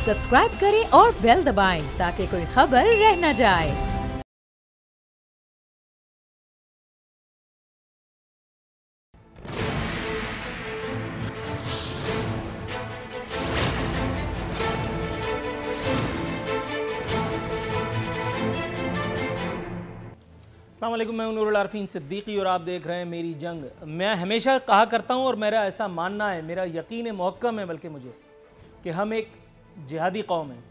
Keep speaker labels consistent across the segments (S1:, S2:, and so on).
S1: Subscribe करें और bell दबाएं ताकि कोई खबर रह न जाए।
S2: अस्सलाम वालेकुम, मैं नूरुल आरफीन सिद्दीकी और आप देख रहे हैं मेरी जंग। मैं हमेशा कहा करता हूं और मेरा ऐसा मानना है, मेरा यकीन मुहक्कम है बल्कि मुझे, कि हम एक जिहादी कौम हैं।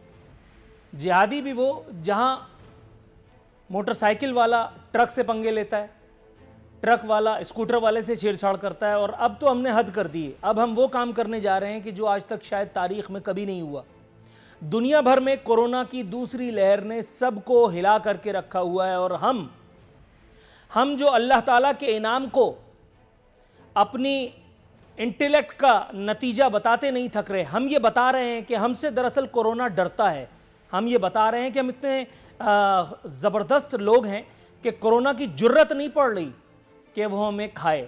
S2: जिहादी भी वो जहां मोटरसाइकिल वाला ट्रक से पंगे लेता है, ट्रक वाला स्कूटर वाले से छेड़छाड़ करता है, और अब तो हमने हद कर दी है। अब हम वो काम करने जा रहे हैं कि जो आज तक शायद तारीख में कभी नहीं हुआ। दुनिया भर में कोरोना की दूसरी लहर ने सबको हिला करके रखा हुआ है, और हम जो अल्लाह ताला के इनाम को अपनी इंटेलेक्ट का नतीजा बताते नहीं थक रहे। हम ये बता रहे हैं कि हमसे दरअसल कोरोना डरता है। हम ये बता रहे हैं कि हम इतने ज़बरदस्त लोग हैं कि कोरोना की जुर्रत नहीं पड़ रही कि वो हमें खाए।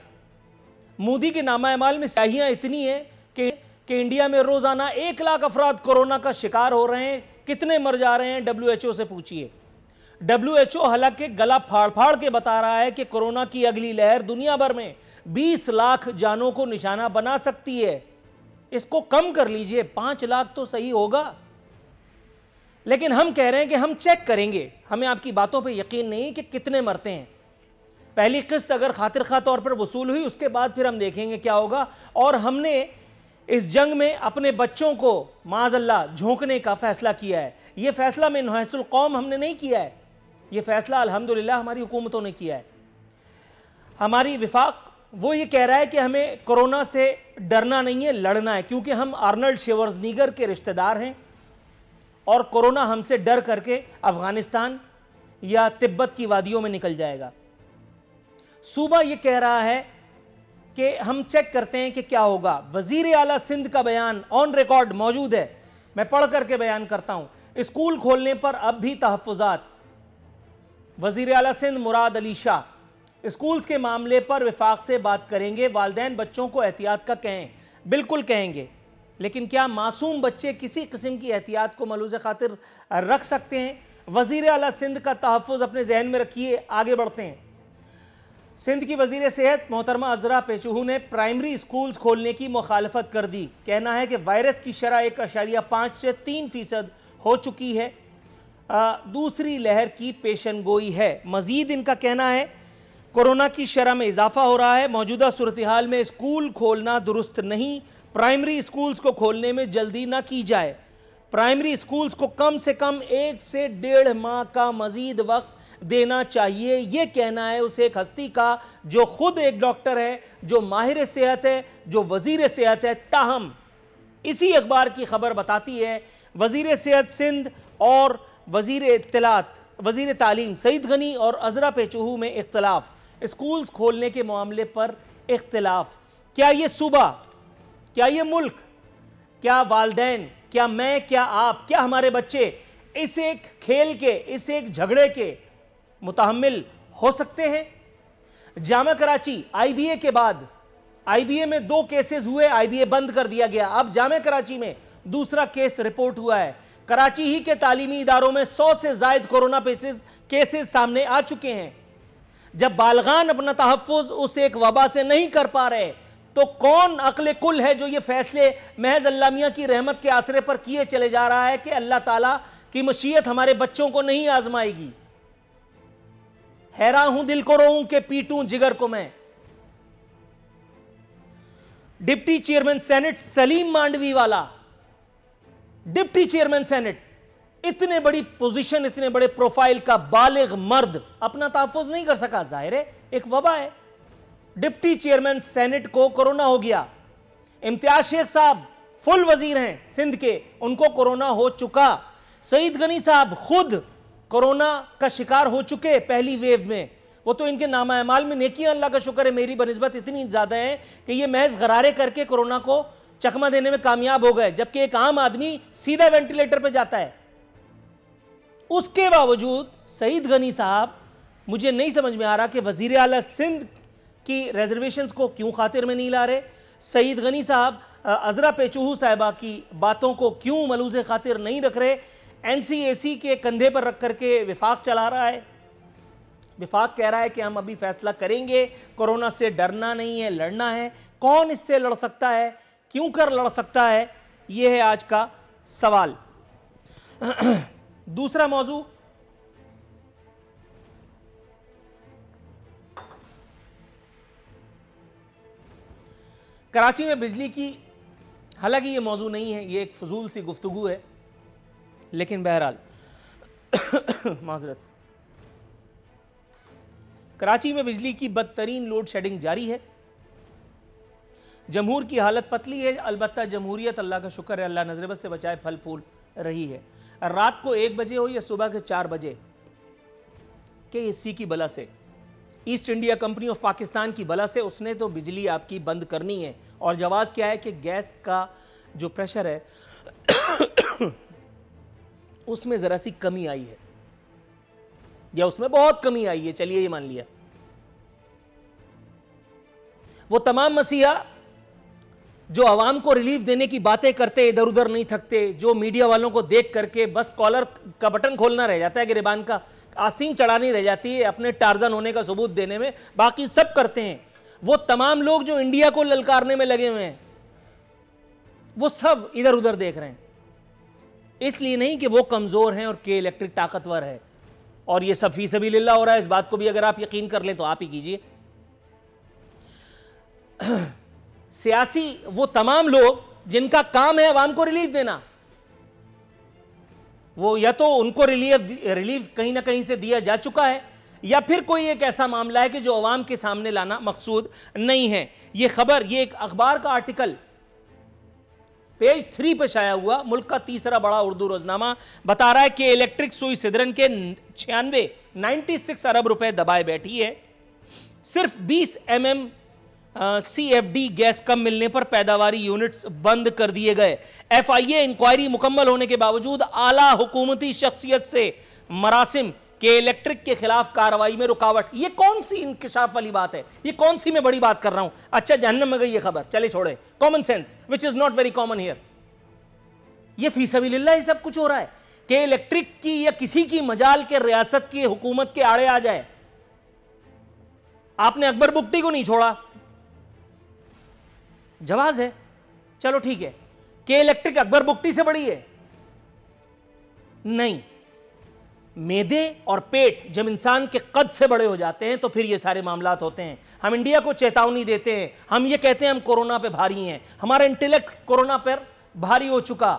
S2: मोदी के नामा-ए-माल में स्याहियाँ इतनी हैं कि इंडिया में रोज़ाना 1 लाख अफराद कोरोना का शिकार हो रहे हैं। कितने मर जा रहे हैं WHO से पूछिए। WHO हालांकि गला फाड़ फाड़ के बता रहा है कि कोरोना की अगली लहर दुनिया भर में 20 लाख जानों को निशाना बना सकती है। इसको कम कर लीजिए, 5 लाख तो सही होगा। लेकिन हम कह रहे हैं कि हम चेक करेंगे। हमें आपकी बातों पे यकीन नहीं कि कितने मरते हैं। पहली किस्त अगर खातिर खा तौर पर वसूल हुई, उसके बाद फिर हम देखेंगे क्या होगा। और हमने इस जंग में अपने बच्चों को माज़अल्लाह झोंकने का फैसला किया है। यह फैसला में नुहैसुल कौम हमने नहीं किया है, ये फैसला अल्हम्दुलिल्लाह हमारी हुकूमतों ने किया है। हमारी विफाक वो ये कह रहा है कि हमें कोरोना से डरना नहीं है, लड़ना है, क्योंकि हम आर्नल्ड शेवर्जनीगर के रिश्तेदार हैं और कोरोना हमसे डर करके अफगानिस्तान या तिब्बत की वादियों में निकल जाएगा। सूबा ये कह रहा है कि हम चेक करते हैं कि क्या होगा। वजीर आला सिंध का बयान ऑन रिकॉर्ड मौजूद है, मैं पढ़ करके बयान करता हूं। स्कूल खोलने पर अब भी तहफ़्फ़ुज़ात। वज़ीर आला सिंध मुराद अली शाह स्कूल्स के मामले पर विफाक से बात करेंगे। वालिदैन बच्चों को एहतियात का कहें, बिल्कुल कहेंगे, लेकिन क्या मासूम बच्चे किसी किस्म की एहतियात को मलूज़ खातिर रख सकते हैं? वज़ीर आला सिंध का तहफ़्फ़ुज़ अपने जहन में रखिए। आगे बढ़ते हैं। सिंध की वज़ीर सेहत मोहतरमा अज़रा पेचूहू ने प्राइमरी स्कूल्स खोलने की मुखालफत कर दी। कहना है कि वायरस की शरह 1.5 से 3% हो चुकी है। दूसरी लहर की पेशन गोई है। मजीद इनका कहना है कोरोना की शरह में इजाफा हो रहा है। मौजूदा सूरत हाल में स्कूल खोलना दुरुस्त नहीं। प्राइमरी स्कूल्स को खोलने में जल्दी ना की जाए। प्राइमरी स्कूल्स को कम से कम 1 से 1.5 माह का मजीद वक्त देना चाहिए। यह कहना है उस एक हस्ती का जो खुद एक डॉक्टर है, जो माहिर सेहत है, जो वजीर सेहत है। ताहम इसी अखबार की खबर बताती है वजीर सेहत सिंध और वजीर इत्तलात वजीर तालीम सईद गनी और अज़रा पेचूहू में इख्तलाफ। स्कूल्स खोलने के मामले पर इख्तलाफ। क्या ये सूबा, क्या ये मुल्क, क्या वालदैन, क्या मैं, क्या आप, क्या हमारे बच्चे इस एक खेल के, इस एक झगड़े के मुतहम्मिल हो सकते हैं? जामा कराची IBA के बाद, IBA में 2 केसेस हुए, IBA बंद कर दिया गया। अब जामा कराची में दूसरा केस रिपोर्ट हुआ है। कराची ही के तालीमी इदारों में 100 से ज्यादा कोरोना केसेस सामने आ चुके हैं। जब बालगान अपना तहफ़्फ़ुज़ उस एक वबा से नहीं कर पा रहे, तो कौन अक्ल कुल है जो ये फैसले महज अल्लाह मियां की रहमत के आसरे पर किए चले जा रहा है कि अल्लाह ताला की मशीयत हमारे बच्चों को नहीं आजमाएगी? हैरान हूं, दिल को रोऊं कि पीटूं जिगर को मैं। Deputy chairman senate Salim Mandviwalla, deputy chairman senate, इतने बड़ी पोजीशन, इतने बड़े प्रोफाइल का बालिग मर्द अपना तहफ़्फ़ुज़ नहीं कर सका। जाहिर है एक वबा है। डिप्टी चेयरमैन सेनेट को कोरोना हो गया। इम्तियाज शेख साहब फुल वजीर हैं सिंध के, उनको कोरोना हो चुका। सईद गनी साहब खुद कोरोना का शिकार हो चुके पहली वेव में। वो तो इनके नामा-ए-माल में नेकियां अल्लाह का शुक्र है मेरी बनिस्बत इतनी ज्यादा है कि ये महज गरारे करके कोरोना को चकमा देने में कामयाब हो गए, जबकि एक आम आदमी सीधा वेंटिलेटर पे जाता है। उसके बावजूद सईद गनी साहब, मुझे नहीं समझ में आ रहा कि वजीर आला सिंध की रिजर्वेशंस को क्यों खातिर में नहीं ला रहे। सईद गनी साहब अजरा पेचूहू साहिबा की बातों को क्यों मलूज़े खातिर नहीं रख रहे? एनसीएसी के कंधे पर रख करके विफाक चला रहा है। विफाक कह रहा है कि हम अभी फैसला करेंगे, कोरोना से डरना नहीं है, लड़ना है। कौन इससे लड़ सकता है, क्यों कर लड़ सकता है, यह है आज का सवाल। दूसरा मौजू, कराची में बिजली की, हालांकि ये मौजू नहीं है, ये एक फजूल सी गुफ्तगू है, लेकिन बहरहाल माजरत, कराची में बिजली की बदतरीन लोड शेडिंग जारी है। जमहूर की हालत पतली है, अलबत्ता जमहूरियत अल्लाह का शुक्र है, अल्लाह नजरबत से बचाए, फल फूल रही है। रात को 1 बजे हो या सुबह के 4 बजे, KSC की बला से, east India company of Pakistan की बला से, उसने तो बिजली आपकी बंद करनी है। और जवाब क्या है कि गैस का जो प्रेशर है उसमें ज़रा सी कमी आई है, या उसमें बहुत कमी आई है, चलिए ये मान लिया। वो तमाम मसीहा जो आवाम को रिलीफ देने की बातें करते, इधर उधर नहीं थकते, जो मीडिया वालों को देख करके बस कॉलर का बटन खोलना रह जाता है, गिरबान का आस्तीन चढ़ानी रह जाती है अपने टार्जन होने का सबूत देने में, बाकी सब करते हैं। वो तमाम लोग जो इंडिया को ललकारने में लगे हुए हैं, वो सब इधर उधर देख रहे हैं। इसलिए नहीं कि वो कमजोर हैं और के इलेक्ट्रिक ताकतवर है, और ये सब फी सबीलिल्लाह हो रहा है। इस बात को भी अगर आप यकीन कर लें तो आप ही कीजिए। सियासी वो तमाम लोग जिनका काम है अवाम को रिलीफ देना, वो या तो उनको रिलीफ कहीं ना कहीं से दिया जा चुका है, या फिर कोई एक ऐसा मामला है कि जो अवाम के सामने लाना मकसूद नहीं है। ये खबर, ये एक अखबार का आर्टिकल पेज 3 पे शाया हुआ, मुल्क का तीसरा बड़ा उर्दू रोजनामा बता रहा है कि इलेक्ट्रिक सुई सिदरन के 96 अरब रुपए दबाए बैठी है। सिर्फ 20 mm CFD गैस कम मिलने पर पैदावारी यूनिट्स बंद कर दिए गए। FIA इंक्वायरी मुकम्मल होने के बावजूद आला हुकूमती शख्सियत से मरासिम के इलेक्ट्रिक के खिलाफ कार्रवाई में रुकावट। ये कौन सी इंकिशाफ वाली बात है? ये कौन सी मैं बड़ी बात कर रहा हूं? अच्छा, जहन्नम में गई ये खबर, चले छोड़े। Common sense which is not very common here. ये फी सबीलिल्लाह ही सब कुछ हो रहा है कि इलेक्ट्रिक की या किसी की मजाल के रियासत की हुकूमत के आड़े आ जाए। आपने अकबर बुगटी को नहीं छोड़ा, जवाज है, चलो ठीक है, के इलेक्ट्रिक अकबर बुगटी से बड़ी है? नहीं। मेदे और पेट जब इंसान के कद से बड़े हो जाते हैं तो फिर ये सारे मामलात होते हैं। हम इंडिया को चेतावनी देते हैं, हम ये कहते हैं हम कोरोना पे भारी हैं, हमारा इंटेलेक्ट कोरोना पर भारी हो चुका,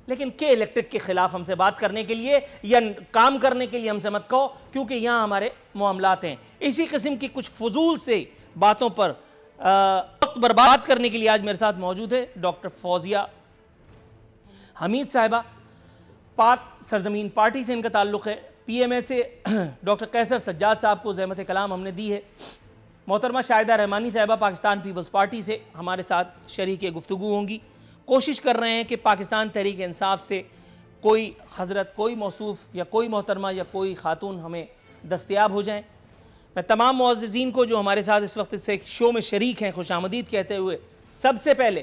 S2: लेकिन के इलेक्ट्रिक के खिलाफ हमसे बात करने के लिए या काम करने के लिए हमसे मत कहो, क्योंकि यहां हमारे मामलात हैं। इसी किस्म की कुछ फजूल से बातों पर वक्त बर्बाद करने के लिए आज मेरे साथ मौजूद है डॉक्टर फौजिया हमीद साहिबा। पाक सरजमीन पार्टी से इनका ताल्लुक़ है। PMA से डॉक्टर कैसर सज्जाद साहब को ज़हमत कलाम हमने दी है। मोहतरमा शाहिदा रहमानी साहिबा पाकिस्तान पीपल्स पार्टी से हमारे साथ शरीक गुफ्तगू होंगी। कोशिश कर रहे हैं कि पाकिस्तान तहरीक इंसाफ से कोई हज़रत, कोई मौसूफ या कोई मोहतरमा या कोई खातून हमें दस्तयाब हो जाएं। मैं तमाम मुअज़्ज़िज़ीन को जो हमारे साथ इस वक्त से एक शो में शरीक हैं खुशामदीद कहते हुए, सबसे पहले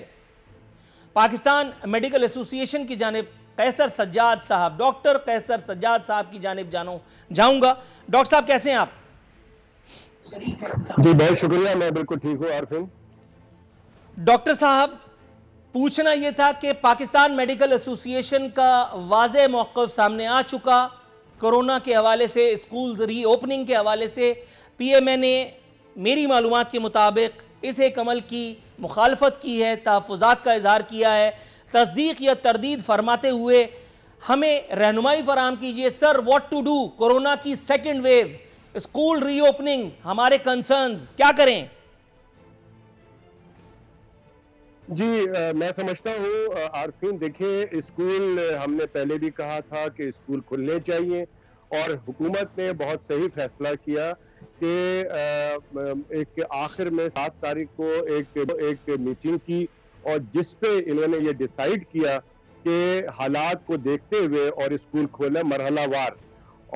S2: पाकिस्तान मेडिकल एसोसिएशन की जानिब कैसर सज्जाद साहब, डॉक्टर कैसर सज्जाद साहब की जानिब जाऊंगा। डॉक्टर साहब कैसे हैं आप?
S3: जी बहुत शुक्रिया, मैं बिल्कुल ठीक हूँ आरफिन।
S2: डॉक्टर साहब, पूछना यह था कि पाकिस्तान मेडिकल एसोसिएशन का वाज़े मौक़िफ़ सामने आ चुका, कोरोना के हवाले से, स्कूल्स रीओपनिंग के हवाले से। PMA ने मेरी मालूमात के मुताबिक इस एक अमल की मुखालफत की है, तहफ़्फ़ुज़ात का इज़हार किया है। तस्दीक या तरदीद फरमाते हुए हमें रहनुमाई फराहम कीजिए sir, what to do? Corona की सेकेंड वेव, स्कूल रीओपनिंग, हमारे कंसर्न्स, क्या करें?
S3: जी मैं समझता हूँ आरफीन, देखिए स्कूल हमने पहले भी कहा था कि स्कूल खुलने चाहिए, और हुकूमत ने बहुत सही फैसला किया कि एक आखिर में 7 तारीख को एक मीटिंग की, और जिस पे इन्होंने ये डिसाइड किया कि हालात को देखते हुए और स्कूल खोलना मरहलावार।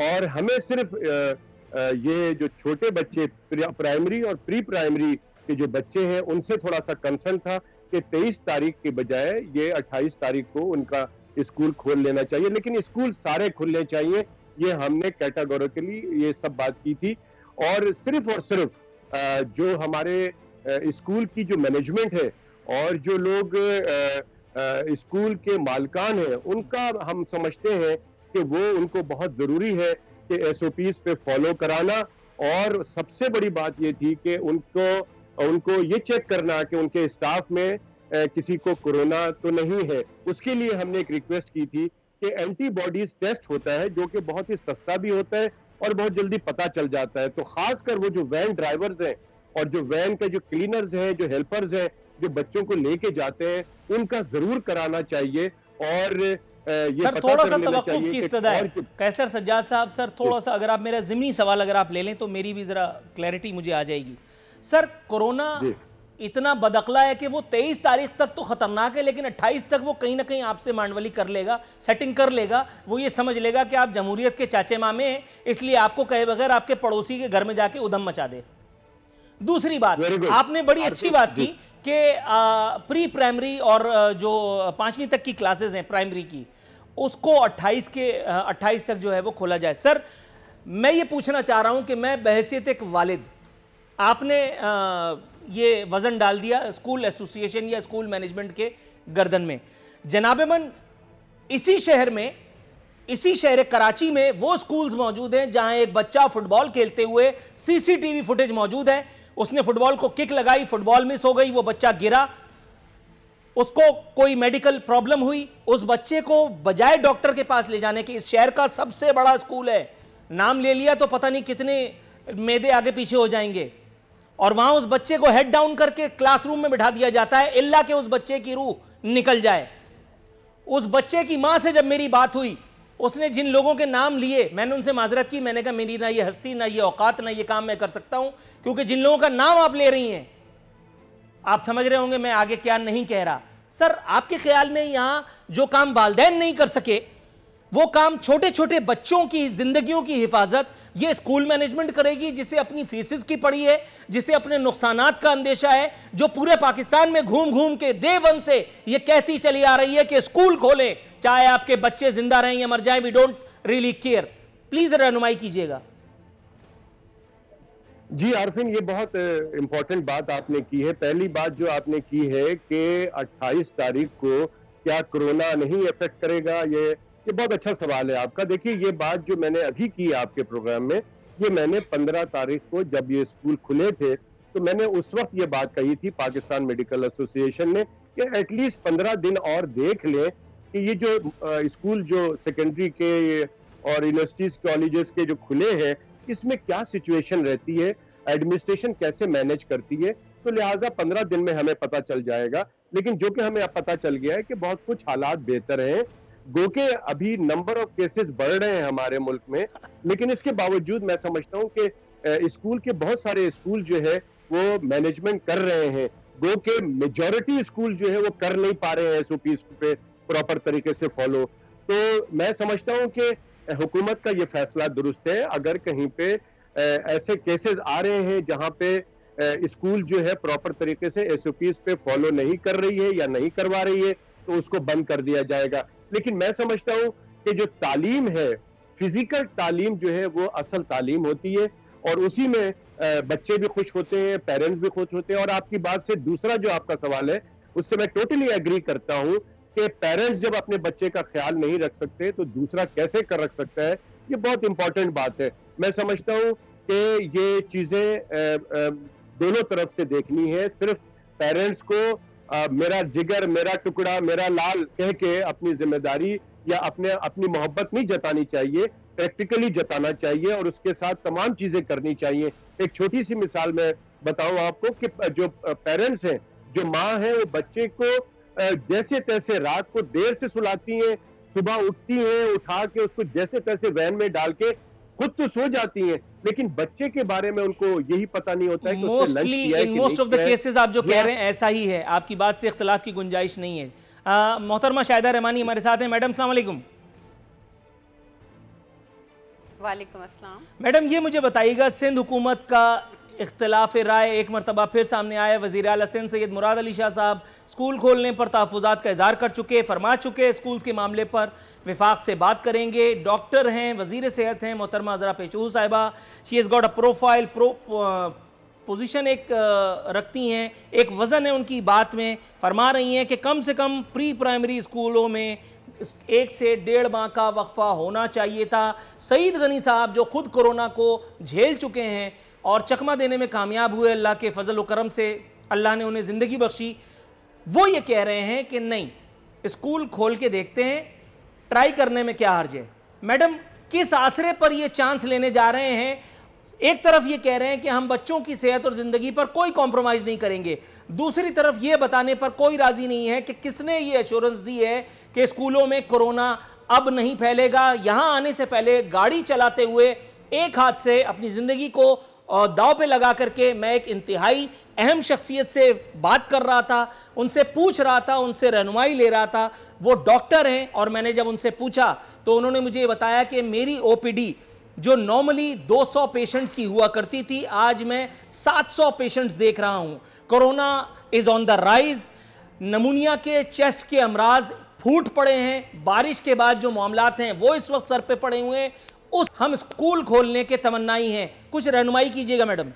S3: और हमें सिर्फ ये जो छोटे बच्चे प्राइमरी और प्री प्राइमरी के जो बच्चे हैं उनसे थोड़ा सा कंसर्न था कि 23 तारीख के बजाय ये 28 तारीख को उनका स्कूल खोल लेना चाहिए, लेकिन स्कूल सारे खुलने चाहिए, ये हमने कैटेगोरिकली ये सब बात की थी। और सिर्फ जो हमारे स्कूल की जो मैनेजमेंट है और जो लोग स्कूल के मालिकान हैं, उनका हम समझते हैं कि वो उनको बहुत जरूरी है कि SOPs पे फॉलो कराना। और सबसे बड़ी बात ये थी कि उनको ये चेक करना कि उनके स्टाफ में किसी को कोरोना तो नहीं है। उसके लिए हमने एक रिक्वेस्ट की थी कि एंटीबॉडीज टेस्ट होता है, जो कि बहुत ही सस्ता भी होता है और बहुत जल्दी पता चल जाता है। तो खासकर वो जो वैन ड्राइवर्स हैं और जो वैन के जो क्लीनर्स हैं, जो हेल्पर्स हैं, जो बच्चों को लेके जाते हैं, उनका जरूर कराना चाहिए। और ये
S2: सर
S3: पता
S2: थोड़ा
S3: कर
S2: सा
S3: लेना
S2: तवक्कुफ
S3: चाहिए
S2: की
S3: कि
S2: इस्तदा है।
S3: और
S2: कैसर सज्जाद साहब, सर थोड़ा सा अगर आप मेरा ज़िमनी सवाल अगर आप ले लें तो मेरी भी ज़रा क्लैरिटी मुझे आ जाएगी। सर कोरोना इतना बदअक्ला है कि वो 23 तारीख तक तो खतरनाक है, लेकिन 28 तक वो कहीं ना कहीं आपसे मांडवली कर लेगा, सेटिंग कर लेगा। वो ये समझ लेगा कि आप जमहूरियत के चाचे मामे हैं, इसलिए आपको कहे बगैर आपके पड़ोसी के घर में जाके उधम मचा दे। दूसरी बात, आपने बड़ी अच्छी बात की कि प्री प्राइमरी और जो 5वीं तक की क्लासेस हैं प्राइमरी की, उसको 28 तक जो है वो खोला जाए। सर मैं ये पूछना चाह रहा हूं कि मैं बहैसियत एक वालिद, आपने ये वजन डाल दिया स्कूल एसोसिएशन या स्कूल मैनेजमेंट के गर्दन में। जनाबेमन इसी शहर में, इसी शहर कराची में वो स्कूल्स मौजूद हैं जहां एक बच्चा फुटबॉल खेलते हुए CCTV फुटेज मौजूद है, उसने फुटबॉल को किक लगाई, फुटबॉल मिस हो गई, वो बच्चा गिरा, उसको कोई मेडिकल प्रॉब्लम हुई, उस बच्चे को बजाय डॉक्टर के पास ले जाने के, इस शहर का सबसे बड़ा स्कूल है, नाम ले लिया तो पता नहीं कितने मेदे आगे पीछे हो जाएंगे, और वहां उस बच्चे को हेड डाउन करके क्लासरूम में बिठा दिया जाता है, इल्ला कि उस बच्चे की रूह निकल जाए। उस बच्चे की मां से जब मेरी बात हुई, उसने जिन लोगों के नाम लिए, मैंने उनसे माजरत की, मैंने कहा मेरी ना ये हस्ती, ना ये औकात, ना ये काम मैं कर सकता हूं, क्योंकि जिन लोगों का नाम आप ले रही हैं, आप समझ रहे होंगे मैं आगे क्या नहीं कह रहा। सर आपके ख्याल में यहां जो काम वालिदैन नहीं कर सके, वो काम छोटे छोटे बच्चों की जिंदगियों की हिफाजत ये स्कूल मैनेजमेंट करेगी, जिसे अपनी फीसिस की पड़ी है, जिसे अपने नुकसानात का अंदेशा है, जो पूरे पाकिस्तान में घूम घूम के डे वन से ये कहती चली आ रही है कि स्कूल खोलें, चाहे आपके बच्चे जिंदा रहें या मर जाएं, we don't really care. Please रहनुमाई कीजिएगा।
S3: जी आरफिन, ये बहुत इंपॉर्टेंट बात आपने की है। पहली बात जो आपने की है कि 28 तारीख को क्या कोरोना नहीं इफेक्ट करेगा, ये बहुत अच्छा सवाल है आपका। देखिए ये बात जो मैंने अभी की आपके प्रोग्राम में, ये मैंने 15 तारीख को जब ये स्कूल खुले थे तो मैंने उस वक्त ये बात कही थी पाकिस्तान मेडिकल एसोसिएशन ने कि एटलीस्ट 15 दिन और देख लें कि ये जो स्कूल जो सेकेंडरी के और यूनिवर्सिटीज कॉलेजेस के जो खुले हैं, इसमें क्या सिचुएशन रहती है, एडमिनिस्ट्रेशन कैसे मैनेज करती है। तो लिहाजा 15 दिन में हमें पता चल जाएगा। लेकिन जो कि हमें अब पता चल गया है कि बहुत कुछ हालात बेहतर हैं, गो के अभी नंबर ऑफ केसेस बढ़ रहे हैं हमारे मुल्क में, लेकिन इसके बावजूद मैं समझता हूं कि स्कूल के बहुत सारे स्कूल जो है वो मैनेजमेंट कर रहे हैं। गो के मेजॉरिटी स्कूल जो है वो कर नहीं पा रहे हैं SOPs पे प्रॉपर तरीके से फॉलो। तो मैं समझता हूं कि हुकूमत का ये फैसला दुरुस्त है। अगर कहीं पे ऐसे केसेस आ रहे हैं जहां पे स्कूल जो है प्रॉपर तरीके से SOPs पे फॉलो नहीं कर रही है या नहीं करवा रही है, तो उसको बंद कर दिया जाएगा। लेकिन मैं समझता हूं कि जो तालीम है, फिजिकल तालीम जो है वो असल तालीम होती है, और उसी में बच्चे भी खुश होते हैं, पेरेंट्स भी खुश होते हैं। और आपकी बात से दूसरा जो आपका सवाल है, उससे मैं टोटली एग्री करता हूं कि पेरेंट्स जब अपने बच्चे का ख्याल नहीं रख सकते तो दूसरा कैसे कर रख सकता है। ये बहुत इंपॉर्टेंट बात है। मैं समझता हूं कि ये चीजें दोनों तरफ से देखनी है। सिर्फ पेरेंट्स को मेरा जिगर, मेरा टुकड़ा, मेरा लाल कह के अपनी जिम्मेदारी या अपनी मोहब्बत नहीं जतानी चाहिए, प्रैक्टिकली जताना चाहिए और उसके साथ तमाम चीजें करनी चाहिए। एक छोटी सी मिसाल मैं बताऊं आपको कि जो पेरेंट्स हैं, जो माँ है, वो बच्चे को जैसे तैसे रात को देर से सुलाती हैं, सुबह उठती हैं, उठा के उसको जैसे तैसे वैन में डाल के खुद तो सो जाती हैं, लेकिन बच्चे के बारे में उनको यही पता नहीं होता है कि उसने लंच किया है कि नहीं किया है।
S2: मोस्ट ऑफ द केसेस आप जो कह रहे हैं ऐसा ही है, आपकी बात से इख्तिलाफ की गुंजाइश नहीं है। मोहतरमा शाहिदा रहमानी हमारे साथ हैं। मैडम अस्सलाम वालेकुम।
S4: वालेकुम अस्सलाम।
S2: मैडम ये मुझे बताइएगा, सिंध हुकूमत का इख्तलाफ राय एक मरतबा फिर सामने आया। वज़ीर आला सिंध सैयद मुराद अली शाह साहब स्कूल खोलने पर तहफ़्फ़ुज़ात का इज़हार कर चुके, फरमा चुके स्कूल्स के मामले पर विफाक से बात करेंगे। डॉक्टर हैं, वज़ीर सेहत हैं मोहतरमा अज़रा पेचू साहिबा, she has got a profile, position एक रखती हैं, एक वज़न है उनकी बात में। फरमा रही हैं कि कम से कम प्री प्राइमरी स्कूलों में 1 से 1.5 माह का वक्फा होना चाहिए था। सईद गनी साहब जो खुद कोरोना को झेल चुके हैं और चकमा देने में कामयाब हुए, अल्लाह के फजल व करम से अल्लाह ने उन्हें ज़िंदगी बख्शी, वो ये कह रहे हैं कि नहीं, स्कूल खोल के देखते हैं, ट्राई करने में क्या हर्ज है। मैडम, किस आसरे पर ये चांस लेने जा रहे हैं? एक तरफ ये कह रहे हैं कि हम बच्चों की सेहत और ज़िंदगी पर कोई कॉम्प्रोमाइज़ नहीं करेंगे, दूसरी तरफ ये बताने पर कोई राज़ी नहीं है कि किसने ये एश्योरेंस दी है कि स्कूलों में कोरोना अब नहीं फैलेगा। यहाँ आने से पहले गाड़ी चलाते हुए एक हाथ से अपनी ज़िंदगी को दाव पे लगा करके मैं एक इंतहाई अहम शख्सियत से बात कर रहा था, उनसे पूछ रहा था, उनसे रहनुमाई ले रहा था। वो डॉक्टर हैं और मैंने जब उनसे पूछा तो उन्होंने मुझे बताया कि मेरी ओपीडी जो नॉर्मली 200 पेशेंट्स की हुआ करती थी, आज मैं 700 पेशेंट्स देख रहा हूं। Corona is on the rise, नमूनिया के, चेस्ट के अमराज फूट पड़े हैं, बारिश के बाद जो मामलात हैं वो इस वक्त सर पे पड़े हुए हैं। हम स्कूल खोलने के तमन्नाई हैं, कुछ रहनुमाई कीजिएगा मैडम।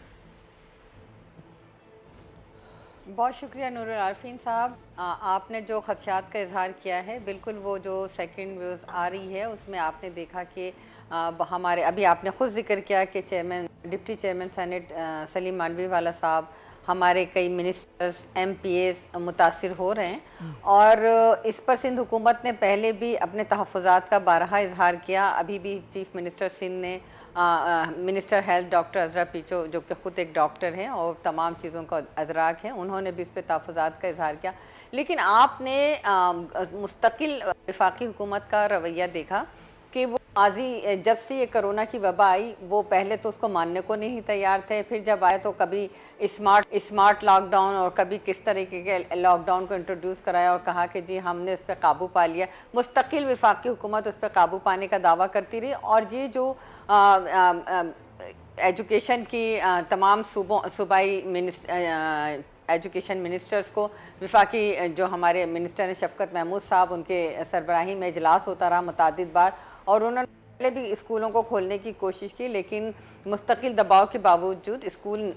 S4: बहुत शुक्रिया नूरुल आरफीन साहब, आपने जो खदशात का इजहार किया है, बिल्कुल वो जो सेकंड व्यूज़ आ रही है उसमें आपने देखा कि हमारे अभी आपने ख़ुद जिक्र किया कि chairman, deputy chairman senate Salim Mandviwalla साहब, हमारे कई मिनिस्टर्स, MPAs मुतासिर हो रहे हैं और इस पर सिंध हुकूमत ने पहले भी अपने तहफ़्फ़ुज़ात का बारहा इजहार किया। अभी भी चीफ़ मिनिस्टर सिंध ने मिनिस्टर हेल्थ डॉक्टर अज़रा पेचू जो कि ख़ुद एक डॉक्टर हैं और तमाम चीज़ों का अदराक है, उन्होंने भी इस पर तहफ़्फ़ुज़ात का इजहार किया। लेकिन आपने मुस्तकिल वफाकी हुकूमत का रवैया देखा कि वो माजी जब से ये कोरोना की वबा आई, वो पहले तो उसको मानने को नहीं तैयार थे, फिर जब आए तो कभी स्मार्ट लॉकडाउन और कभी किस तरीके के लॉकडाउन को इंट्रोड्यूस कराया और कहा कि जी हमने उस पर काबू पा लिया। मुस्तकिल वफाकी हुकूमत उस पर काबू पाने का दावा करती रही और ये जो एजुकेशन की तमाम सूबाई एजुकेशन मिनिस्टर्स को वफाकी जो हमारे मिनिस्टर हैं शफकत महमूद साहब, उनके सरबराही में इजलास होता रहा मुतादिद बार और उन्होंने पहले भी स्कूलों को खोलने की कोशिश की, लेकिन मुस्तकिल दबाव के बावजूद स्कूल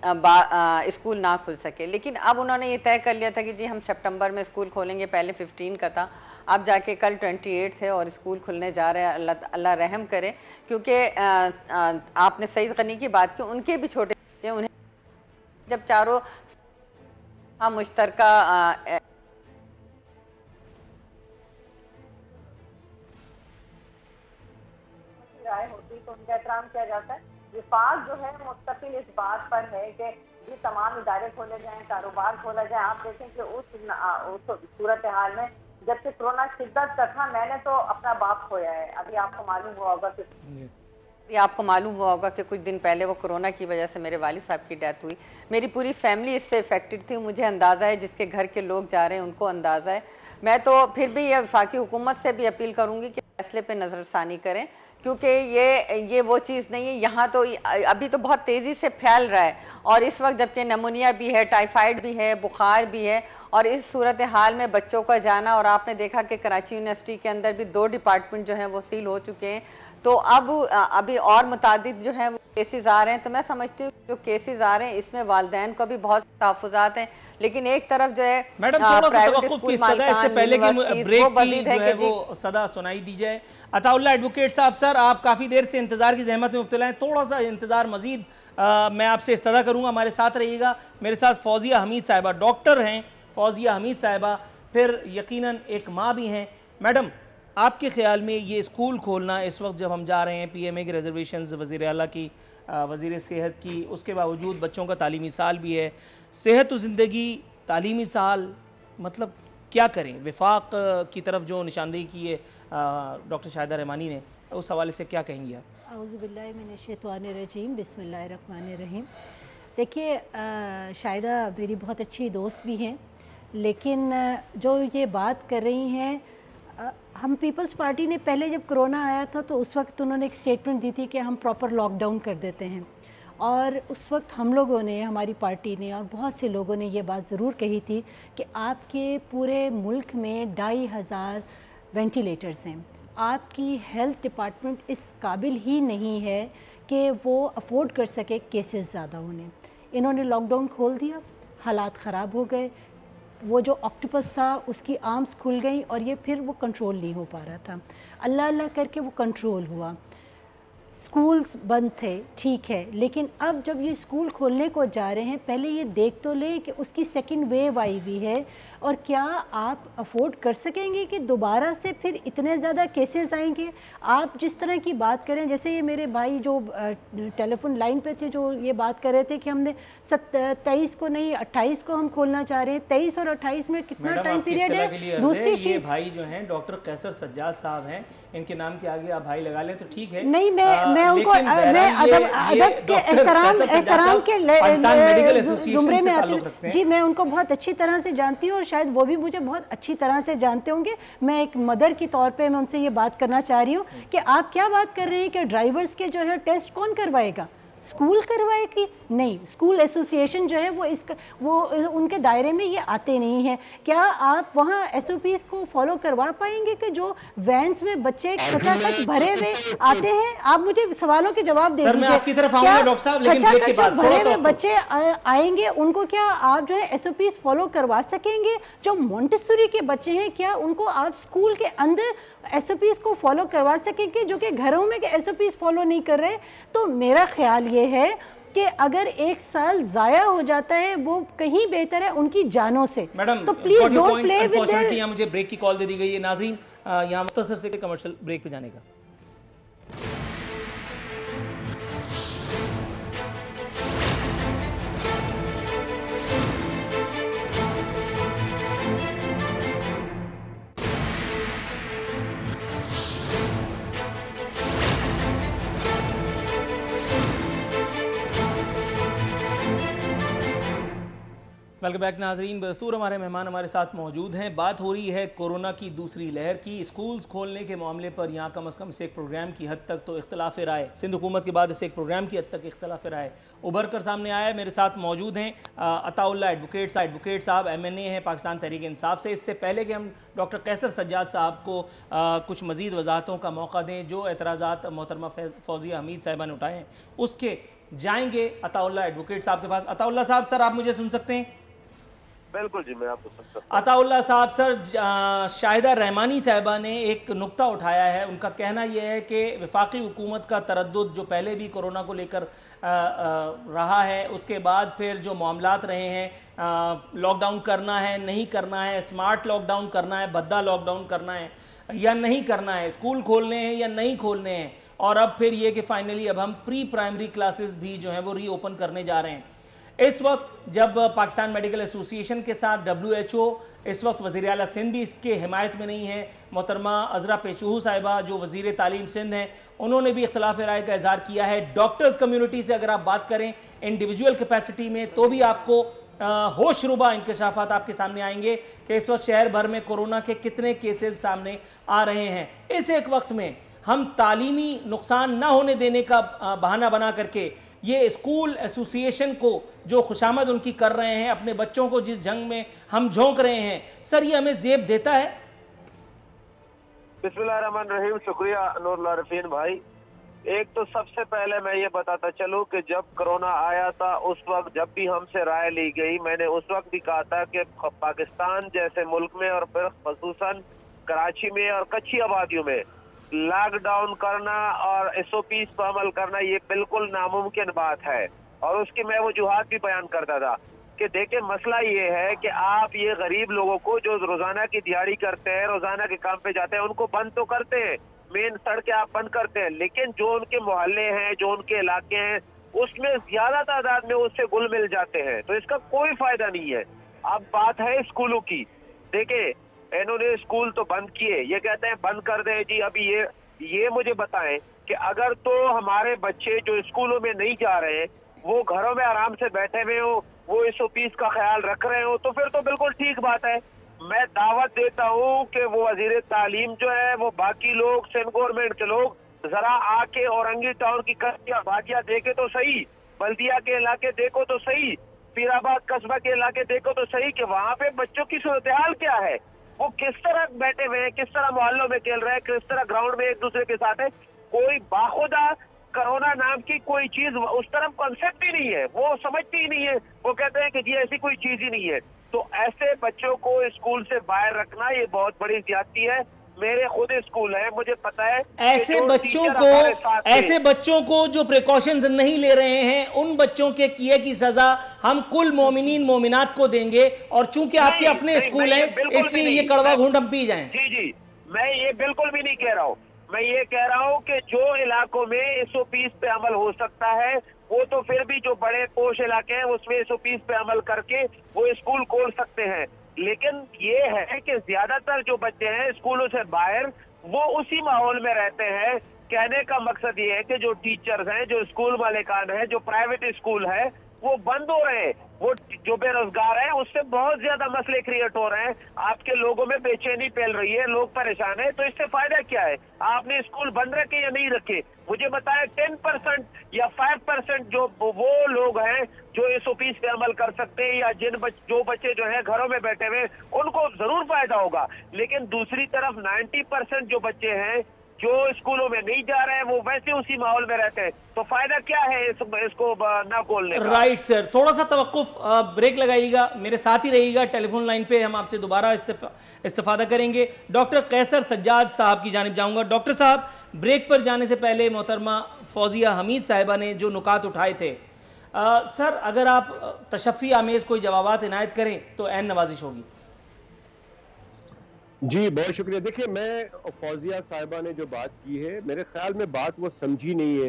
S4: ना खुल सके। लेकिन अब उन्होंने ये तय कर लिया था कि जी हम सितंबर में स्कूल खोलेंगे, पहले 15 का था, अब जाके कल 28 है और स्कूल खुलने जा रहे हैं। अल्लाह रहम करे, क्योंकि आपने सईद गनी की बात की, उनके भी छोटे बच्चे, उन्हें जब चारों मुश्तरका
S5: राय होती तो उनका एहतराम किया जाता है। विफाक जो है मुस्तकिल इस बात पर है कि ये तमाम इदारे खोले जाएं, कारोबार खोला जाए। आप देखें कि उस सूरत हाल में जब से कोरोना शिद्दत का था, मैंने तो अपना बाप खोया है। अभी आपको मालूम हुआ होगा कि कुछ दिन पहले वो कोरोना की वजह से मेरे वालिद साहब की डेथ हुई। मेरी पूरी फैमिली इससे इफेक्टेड थी, मुझे अंदाज़ा है, जिसके घर के लोग जा रहे हैं उनको अंदाज़ा है। मैं तो फिर भी ये वफाकी हुकूमत से भी अपील करूँगी कि फैसले पे नज़रसानी करें, क्योंकि ये वो चीज़ नहीं है। यहाँ तो अभी तो बहुत तेज़ी से फैल रहा है और इस वक्त जबकि नमूनिया भी है, टाइफाइड भी है, बुखार भी है और इस सूरत हाल में बच्चों का जाना, और आपने देखा कि कराची यूनिवर्सिटी के अंदर भी 2 डिपार्टमेंट जो हैं वो सील हो चुके हैं। तो अब अभी और मुतादिद जो हैं वो केसेस आ रहे हैं। तो मैं समझती हूँ जो केसेस आ रहे हैं इसमें वालिदैन को भी बहुत तहफ़्फ़ुज़ात हैं, लेकिन एक तरफ जो है
S2: प्राइवेट स्कूल इससे पहले की ब्रेक की वो सदा सुनाई दी जाए। अताउल्लाह एडवोकेट साहब, सर आप काफ़ी देर से इंतज़ार की जहमत में मुब्तला हैं, थोड़ा सा इंतज़ार मज़ीद मैं आपसे इस्तदा करूँगा, हमारे साथ रहिएगा। मेरे साथ फौजिया हमीद साहिबा, डॉक्टर हैं फौजिया हमीद साहिबा, फिर यकीनन एक माँ भी हैं। मैडम, आपके ख़्याल में ये स्कूल खोलना इस वक्त जब हम जा रहे हैं, PMA की रिजर्वेशंस, वज़ीर आला की, वज़ीर सेहत की, उसके बावजूद बच्चों का तालीमी साल भी है, सेहत व ज़िंदगी, तालीमी साल, मतलब क्या करें? वफाक की तरफ जो निशानदेही की है डॉक्टर शाहिदा रहमानी ने, उस हवाले से क्या कहेंगी आप?
S6: औज़ुबिल्लाहि मिनश्शैतानिर्रजीम, बिस्मिल्लाहिर्रहमानिर्रहीम। देखिए, शाहिदा मेरी बहुत अच्छी दोस्त भी हैं, लेकिन जो ये बात कर रही हैं, हम पीपल्स पार्टी ने पहले जब कोरोना आया था तो उस वक्त उन्होंने एक स्टेटमेंट दी थी कि हम प्रॉपर लॉकडाउन कर देते हैं, और उस वक्त हम लोगों ने, हमारी पार्टी ने और बहुत से लोगों ने ये बात ज़रूर कही थी कि आपके पूरे मुल्क में 2,500 वेंटिलेटर्स हैं, आपकी हेल्थ डिपार्टमेंट इस काबिल ही नहीं है कि वो अफोर्ड कर सके केसेस ज़्यादा होने। इन्होंने लॉकडाउन खोल दिया, हालात ख़राब हो गए, वो जो ऑक्टोपस था उसकी आर्म्स खुल गई और ये फिर वो कंट्रोल नहीं हो पा रहा था। अल्लाह अल्लाह करके वो कंट्रोल हुआ। स्कूल्स बंद थे, ठीक है, लेकिन अब जब ये स्कूल खोलने को जा रहे हैं, पहले ये देख तो लें कि उसकी सेकंड वेव आई हुई है और क्या आप अफोर्ड कर सकेंगे कि दोबारा से फिर इतने ज़्यादा केसेस आएंगे। आप जिस तरह की बात करें, जैसे ये मेरे भाई जो टेलीफोन लाइन पे थे जो ये बात कर रहे थे कि हमने 23 को नहीं 28 को हम खोलना चाह रहे हैं। 23 और 28 में कितना टाइम पीरियड है। दूसरी चीज़,
S2: भाई जो हैं डॉक्टर कैसर सज्जाद साहब हैं, इनके नाम के आगे आप भाई लगा लें तो ठीक है।
S6: नहीं, मैं उनको अदब के एहतराम के जुमरे में आते हैं जी। मैं उनको बहुत अच्छी तरह से जानती हूँ और शायद वो भी मुझे बहुत अच्छी तरह से जानते होंगे। मैं एक मदर की तौर पे मैं उनसे ये बात करना चाह रही हूँ कि आप क्या बात कर रहे हैं कि ड्राइवर्स के जो है टेस्ट कौन करवाएगा? स्कूल करवाएगी? नहीं, स्कूल एसोसिएशन जो है वो उनके दायरे में ये आते नहीं हैं। क्या आप वहाँ SOPs को फॉलो करवा पाएंगे कि जो वैन्स में बच्चे खचाखच भरे हुए आते हैं? आप मुझे सवालों के जवाब दे दीजिए।
S2: आपकी तरफ आऊंगा डॉक्टर साहब, लेकिन ब्रेक के बाद
S6: भरे हुए बच्चे आएंगे, उनको क्या आप जो है SOPs फॉलो करवा सकेंगे? जो मोंटेसरी के बच्चे हैं, क्या उनको आप स्कूल के अंदर SOPs को फॉलो करवा सकेंगे जो कि घरों में SOPs फॉलो नहीं कर रहे? तो मेरा ख्याल ये है कि अगर एक साल जाया हो जाता है वो कहीं बेहतर है उनकी जानों से।
S2: मैडम,
S6: तो please don't play with
S2: their. मुझे ब्रेक की कॉल दे दी गई है नाज़रीन, यहाँ मुख्तसर से कमर्शियल ब्रेक पे जाने का। वेलकम बैक नाजरीन। बदस्तूर हमारे मेहमान हमारे साथ मौजूद हैं। बात हो रही है कोरोना की दूसरी लहर की। स्कूल्स खोलने के मामले पर यहाँ कम अज़ कम इस एक प्रोग्राम की हद तक तो इख्तलाफ राय, सिंध हुकूमत के बाद इस एक प्रोग्राम की हद तक इख्तलाफ राय उभर कर सामने आया है। मेरे साथ मौजूद हैं अताउल्लाह एडवोकेट साहब, MNA हैं पाकिस्तान तहरीक इंसाफ से। इससे पहले कि हम डॉक्टर कैसर सज्जाद साहब को कुछ मज़ीद वजाहतों का मौका दें, जो एतराज़ात मोहतरमा फौजिया हमीद साहिबा ने उठाए हैं, उसके जाएंगे अताउल्लाह एडवोकेट साहब के पास। अताउल्लाह साहब, सर आप मुझे सुन सकते हैं?
S7: बिल्कुल जी, मैं आपको सुन सकता हूं।
S2: अताउल्लाह साहब, सर शाहिदा रहमानी साहिबा ने एक नुक्ता उठाया है। उनका कहना यह है कि वफाकी हुकूमत का तरद्दुद जो पहले भी कोरोना को लेकर रहा है, उसके बाद फिर जो मामलात रहे हैं, लॉकडाउन करना है नहीं करना है, स्मार्ट लॉकडाउन करना है, भद्दा लॉकडाउन करना है या नहीं करना है, स्कूल खोलने हैं या नहीं खोलने हैं, और अब फिर ये कि फाइनली अब हम प्री प्राइमरी क्लासेस भी जो हैं वो रीओपन करने जा रहे हैं। इस वक्त जब पाकिस्तान मेडिकल एसोसिएशन के साथ WHO, इस वक्त वज़ीर आला सिंध भी इसके हिमायत में नहीं है। मोहतरमा अज़रा पेशूहू साहिबा जो वज़ीर तालीम सिंध हैं, उन्होंने भी इख्तलाफ राय का इज़हार किया है। डॉक्टर्स कम्युनिटी से अगर आप बात करें इंडिविजुअल कैपेसिटी में, तो भी आपको होशरुबा इंकशाफात आपके सामने आएंगे कि इस वक्त शहर भर में कोरोना के कितने केसेस सामने आ रहे हैं। इस एक वक्त में हम तालीमी नुकसान ना होने देने का बहाना बना करके ये स्कूल एसोसिएशन को जो खुशामद उनकी कर रहे हैं, अपने बच्चों को जिस जंग में हम झोंक रहे हैं, सर ये हमें जेब देता है?
S7: बिस्मिल्लाहिर्रहमानिर्रहीम। शुक्रिया नूरुल आरिफीन भाई। एक तो सबसे पहले मैं ये बताता चलूं कि जब कोरोना आया था उस वक्त जब भी हमसे राय ली गई, मैंने उस वक्त भी कहा था कि पाकिस्तान जैसे मुल्क में और फिर खसूसन कराची में और कच्ची आबादियों में लॉकडाउन करना और SOPs पर अमल करना ये बिल्कुल नामुमकिन बात है। और उसकी मैं वजूहात भी बयान करता था कि देखिए मसला ये है कि आप ये गरीब लोगों को जो रोजाना की दिहाड़ी करते हैं, रोजाना के काम पे जाते हैं, उनको बंद तो करते हैं, मेन सड़कें आप बंद करते हैं, लेकिन जो उनके मोहल्ले हैं, जो उनके इलाके हैं, उसमें ज्यादा तादाद में उससे घुल मिल जाते हैं, तो इसका कोई फायदा नहीं है। अब बात है स्कूलों की। देखिए इन्होंने स्कूल तो बंद किए, ये कहते हैं बंद कर दें जी। अभी ये मुझे बताएं कि अगर तो हमारे बच्चे जो स्कूलों में नहीं जा रहे हैं वो घरों में आराम से बैठे हुए हो, वो SOPs का ख्याल रख रहे हो, तो फिर तो बिल्कुल ठीक बात है। मैं दावत देता हूँ कि वो वजीर तालीम जो है, वो बाकी लोग, सिंध गवर्नमेंट के लोग जरा आके औरंगी टाउन की कच्चियां भाटियां देखे तो सही बल्दिया के इलाके देखो तो सही, पीराबाद कस्बा के इलाके देखो तो सही कि वहाँ पे बच्चों की सूरत हाल क्या है, वो किस तरह बैठे हुए हैं, किस तरह मोहल्लों में खेल रहे हैं, किस तरह ग्राउंड में एक दूसरे के साथ है। कोई बाखुदा कोरोना नाम की कोई चीज उस तरफ कॉन्सेप्ट ही नहीं है, वो समझती ही नहीं है, वो कहते हैं कि जी ऐसी कोई चीज ही नहीं है। तो ऐसे बच्चों को स्कूल से बाहर रखना ये बहुत बड़ी ज्यादती है। मेरे खुद स्कूल है, मुझे पता है
S2: ऐसे बच्चों को जो प्रिकॉशंस नहीं ले रहे हैं, उन बच्चों के किए की सजा हम कुल मोमिनीन मोमिनात को देंगे, और चूंकि आपके अपने स्कूल हैं इसलिए ये कड़वा घूंट हम पी जाएं।
S7: जी, मैं ये बिल्कुल भी नहीं कह रहा हूँ। मैं ये कह रहा हूँ कि जो इलाकों में 120 पे अमल हो सकता है, वो तो फिर भी जो बड़े पोश इलाके हैं उसमें 120 पे अमल करके वो स्कूल खोल सकते हैं। लेकिन ये है कि ज्यादातर जो बच्चे हैं स्कूलों से बाहर, वो उसी माहौल में रहते हैं। कहने का मकसद ये है कि जो टीचर्स हैं, जो स्कूल मालिकान हैं, जो प्राइवेट स्कूल है, वो बंद हो रहे हैं। वो जो बेरोजगार हैं उससे बहुत ज्यादा मसले क्रिएट हो रहे हैं। आपके लोगों में बेचैनी फैल रही है, लोग परेशान हैं। तो इससे फायदा क्या है? आपने स्कूल बंद रखे या नहीं रखे? मुझे बताएं 10% या 5% जो वो लोग हैं जो इस ऑफिस पे अमल कर सकते हैं, या जो बच्चे जो हैं घरों में बैठे हुए, उनको जरूर फायदा होगा। लेकिन दूसरी तरफ 90% जो बच्चे हैं जो स्कूलों में नहीं जा रहे हैं, वो वैसे उसी माहौल में रहते हैं। तो फायदा क्या है इसको ना खोलने का?
S2: राइट सर, थोड़ा सा तवक्कुफ, ब्रेक लगाइएगा, मेरे साथ ही रहिएगा। टेलीफोन लाइन पे हम आपसे दोबारा इस्तेफादा करेंगे। डॉक्टर कैसर सज्जाद साहब की जानिब जाऊंगा। डॉक्टर साहब, ब्रेक पर जाने से पहले मोहतरमा फौजिया हमीद साहिबा ने जो नुकात उठाए थे, सर अगर आप तशफ़ी आमेज़ कोई जवाबात इनायत करें तो ऐन नवाजिश होगी।
S3: जी बहुत शुक्रिया। देखिए, मैं फौजिया साहिबा ने जो बात की है, मेरे ख्याल में बात वो समझी नहीं है।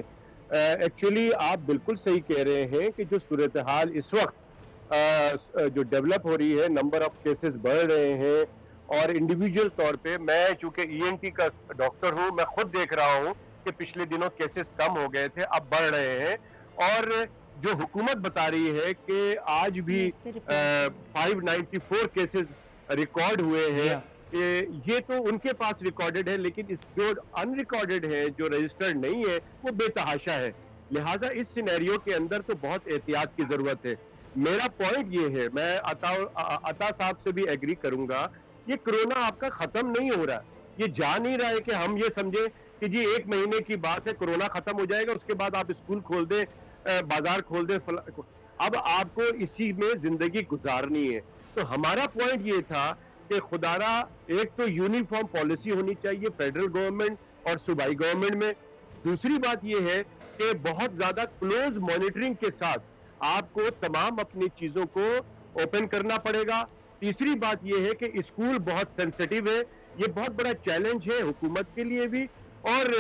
S3: एक्चुअली आप बिल्कुल सही कह रहे हैं कि जो सूरत हाल इस वक्त जो डेवलप हो रही है, नंबर ऑफ केसेस बढ़ रहे हैं, और इंडिविजुअल तौर पे मैं चूंकि ENT का डॉक्टर हूँ, मैं खुद देख रहा हूँ कि पिछले दिनों केसेस कम हो गए थे, अब बढ़ रहे हैं। और जो हुकूमत बता रही है कि आज भी 594 केसेस रिकॉर्ड हुए हैं, ये तो उनके पास रिकॉर्डेड है, लेकिन इस जो अनरिकॉर्डेड है, जो रजिस्टर्ड नहीं है, वो बेतहाशा है। लिहाजा इस सिनेरियो के अंदर तो बहुत एहतियात की जरूरत है। मेरा पॉइंट ये है, मैं अता साहब से भी एग्री करूंगा, ये कोरोना आपका खत्म नहीं हो रहा। ये जा नहीं रहा है कि हम ये समझे कि जी 1 महीने की बात है, कोरोना खत्म हो जाएगा, उसके बाद आप स्कूल खोल दे, बाजार खोल दे। अब आपको इसी में जिंदगी गुजारनी है। तो हमारा पॉइंट ये था कि खुदारा एक तो यूनिफॉर्म पॉलिसी होनी चाहिए फेडरल गवर्नमेंट और सूबाई गवर्नमेंट में। दूसरी बात यह है कि बहुत ज्यादा क्लोज मॉनिटरिंग के साथ आपको तमाम अपनी चीजों को ओपन करना पड़ेगा। तीसरी बात यह है कि स्कूल बहुत सेंसिटिव है, ये बहुत बड़ा चैलेंज है हुकूमत के लिए भी और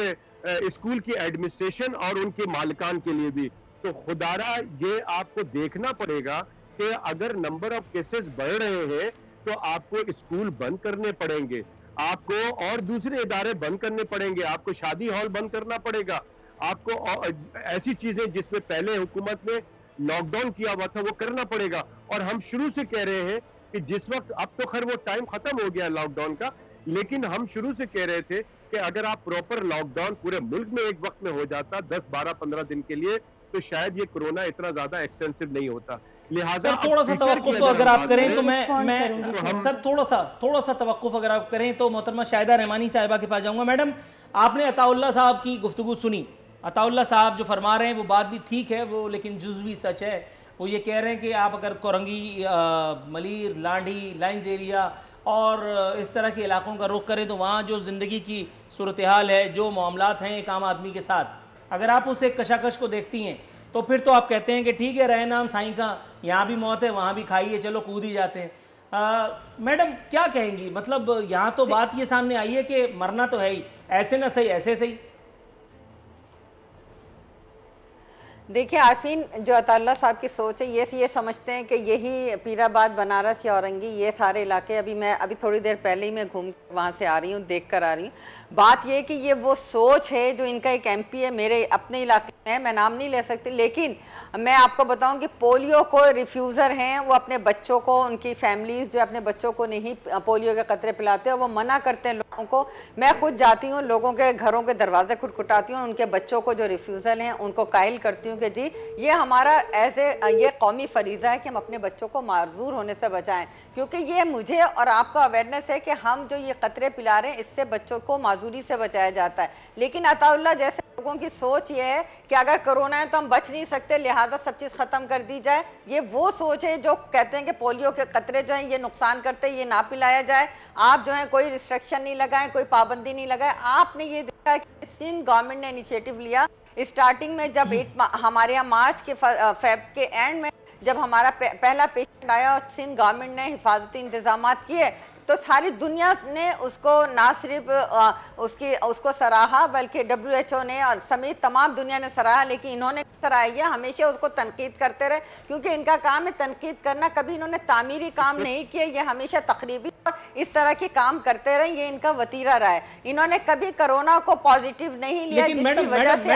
S3: स्कूल की एडमिनिस्ट्रेशन और उनके मालिकान के लिए भी। तो खुदारा ये आपको देखना पड़ेगा कि अगर नंबर ऑफ केसेस बढ़ रहे हैं तो आपको स्कूल बंद करने पड़ेंगे, आपको और दूसरे इदारे बंद करने पड़ेंगे, आपको शादी हॉल बंद करना पड़ेगा, आपको ऐसी चीजें जिसमें पहले हुकूमत ने लॉकडाउन किया हुआ था वो करना पड़ेगा। और हम शुरू से कह रहे हैं कि जिस वक्त, अब तो खैर वो टाइम खत्म हो गया लॉकडाउन का, लेकिन हम शुरू से कह रहे थे कि अगर आप प्रॉपर लॉकडाउन पूरे मुल्क में एक वक्त में हो जाता 10, 12, 15 दिन के लिए, तो शायद ये कोरोना इतना ज्यादा एक्सटेंसिव नहीं होता। लिहाजा
S2: थोड़ा सा तवक्कुफ अगर आप करें तो मैं सर थोड़ा सा तवक्कुफ अगर आप करें तो मोहतरमा शाहिदा रहमानी साहिबा के पास जाऊंगा। मैडम, आपने अताउल्लाह साहब की गुफ्तगू सुनी। अताउल्लाह साहब जो फरमा रहे हैं वो बात भी ठीक है, वो लेकिन जुज़वी सच है। वो ये कह रहे हैं कि आप अगर कोरंगी, मलीर, लांडी, लाइन्स एरिया और इस तरह के इलाकों का रुख करें तो वहाँ जो ज़िंदगी की सूरत हाल है, जो मामलात हैं एक आम आदमी के साथ, अगर आप उस एक कशाकश को देखती हैं तो फिर तो आप कहते हैं कि ठीक है, रहे नाम साईं का, यहाँ भी मौत है वहाँ भी खाइए, चलो कूद ही जाते हैं। मैडम क्या कहेंगी? मतलब यहाँ तो बात ये सामने आई है कि मरना तो है ही, ऐसे ना सही ऐसे सही।
S5: देखिए आरफीन, जो अताउल्लाह साहब की सोच है, ये समझते हैं कि यही पीराबाद, बनारस या औरंगी, ये सारे इलाके, अभी थोड़ी देर पहले ही मैं घूम वहाँ से आ रही हूँ, देख कर आ रही हूँ। बात ये कि ये वो सोच है जो इनका एक MP है मेरे अपने इलाके में, मैं नाम नहीं ले सकती, लेकिन मैं आपको बताऊं कि पोलियो को रिफ्यूज़र हैं, वो अपने बच्चों को, उनकी फैमिलीज़ जो अपने बच्चों को नहीं पोलियो के कतरे पिलाते हैं, वो मना करते हैं लोगों को। मैं खुद जाती हूँ, लोगों के घरों के दरवाजे खटखटाती हूँ, उनके बच्चों को जो रिफ्यूज़ल हैं उनको कायल करती हूँ हूँ कि जी ये हमारा ये कौमी फरीज़ा है कि हम अपने बच्चों को माजूर होने से बचाएं, क्योंकि ये मुझे और आपको अवेयरनेस है कि हम जो ये कतरे पिला रहे हैं इससे बच्चों को माजूरी से बचाया जाता है। लेकिन अताउल्लाह जैसे लोगों की सोच ये है कि अगर कोरोना है तो हम बच नहीं सकते, लिहाजा सब चीज़ ख़त्म कर दी जाए। ये वो सोच है जो कहते हैं कि पोलियो के कतरे जो हैं ये नुकसान करते हैं, ये ना पिलाया जाए। आप जो है कोई रिस्ट्रिक्शन नहीं लगाएं, कोई पाबंदी नहीं लगाएं। आपने ये देखा कि सिंध गवर्नमेंट ने इनिशिएटिव लिया स्टार्टिंग में, जब हमारे यहाँ मार्च के फेब के एंड में जब हमारा पहला पेशेंट आया और सिंध गवर्नमेंट ने हिफाजती इंतजाम किए तो सारी दुनिया ने उसको ना सिर्फ उसको सराहा बल्कि WHO ने और समेत तमाम दुनिया ने सराहा। लेकिन इन्होंने सराहा हमेशा उसको तनकीद करते रहे, क्योंकि इनका काम है तनकीद करना। कभी इन्होंने तामीरी काम नहीं किया, ये हमेशा तकरीबी और इस तरह के काम करते रहे। ये इनका वतीरा रहा है। इन्होंने कभी कोरोना को पॉजिटिव नहीं लिया, जिसकी वजह से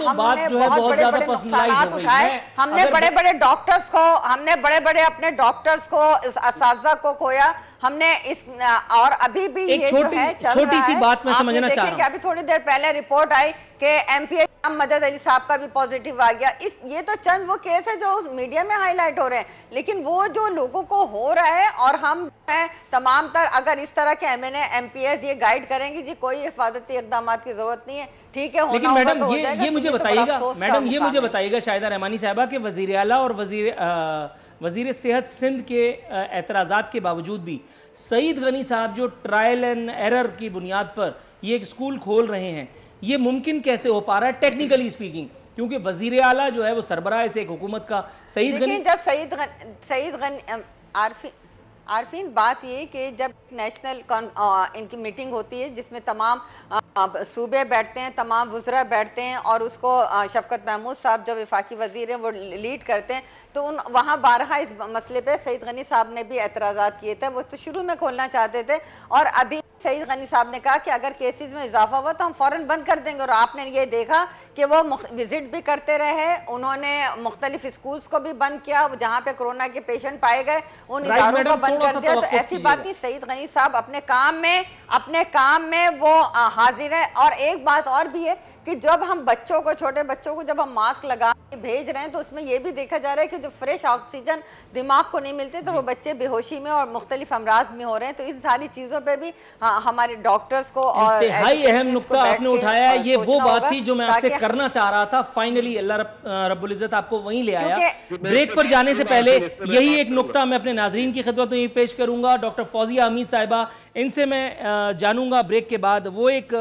S5: हमने बहुत बड़े बड़े नुकसान उठाए। हमने बड़े बड़े डॉक्टर्स को, हमने बड़े बड़े अपने डॉक्टर्स को, असातिज़ा को खोया हमने इस। और अभी भी ये जो है
S2: छोटी सी बात मैं समझना चाह रहा हूं।
S5: अभी थोड़ी देर पहले रिपोर्ट आई कि MPA मदद अली साहब का भी पॉजिटिव आ गया। ये तो चंद वो केस है जो मीडिया में हाईलाइट हो रहे हैं, लेकिन वो जो लोगों को हो रहा है और हम हैं तमाम तर अगर इस तरह के MNA MPS ये गाइड करेंगे जी कोई हिफाजती इकदाम की जरूरत नहीं है, ठीक है।
S2: लेकिन मैडम ये मुझे बताइएगा, मैडम ये मुझे बताइएगा शाहिदा रहमानी साहिबा के वज़ीर आला और वज़ीर सेहत सिंध के एतराज़ात के बावजूद भी सईद गनी साहब जो ट्रायल एंड एरर की बुनियाद पर ये एक स्कूल खोल रहे हैं, ये मुमकिन कैसे हो पा रहा है टेक्निकली स्पीकिंग? क्योंकि वज़ीर आला जो है वो सरबराह से एक हुकूमत का सईद गनी,
S5: जब सईद गनी आरफीन बात ये कि जब नेशनल इनकी मीटिंग होती है जिसमें तमाम सूबे बैठते हैं, तमाम वज़रा बैठते हैं और उसको शफकत महमूद साहब जो वफाकी वज़ीर हैं वो लीड करते हैं, तो वहाँ बारहा इस मसले पे सईद गनी साहब ने भी एतराज़ात किए थे। वो तो शुरू में खोलना चाहते थे और अभी सईद गनी साहब ने कहा कि अगर केसेस में इजाफा हुआ तो हम फ़ौरन बंद कर देंगे। और आपने ये देखा कि वो विजिट भी करते रहे, उन्होंने मुख्तलिफ स्कूल्स को भी बंद किया जहाँ पे कोरोना के पेशेंट पाए गए, उन इदारों को बंद कर दिया। तो ऐसी बात नहीं, सईद गनी साहब अपने काम में वो हाजिर है। और एक बात और भी है कि जब हम बच्चों को, छोटे बच्चों को जब हम मास्क लगा के भेज रहे हैं तो उसमें यह भी देखा जा रहा है कि जो फ्रेश ऑक्सीजन दिमाग को नहीं मिलते तो वो बच्चे बेहोशी में और मुख्तलिफ अमराज में हो रहे हैं। तो इन सारी चीज़ों पे भी हमारे डॉक्टर्स को और
S2: इंतहाई अहम नुक्ता आपने उठाया है। ये वो बात थी जो मैं आपसे करना चाह रहा था। फाइनली अल्लाह रब्बुल इज्जत आपको वहीं ले आया। ब्रेक पर जाने से पहले यही एक नुक्ता मैं अपने नाजरीन की खिदमत में पेश करूंगा। डॉक्टर फौजिया हमीद साहिबा, इनसे मैं जानूंगा ब्रेक के बाद वो एक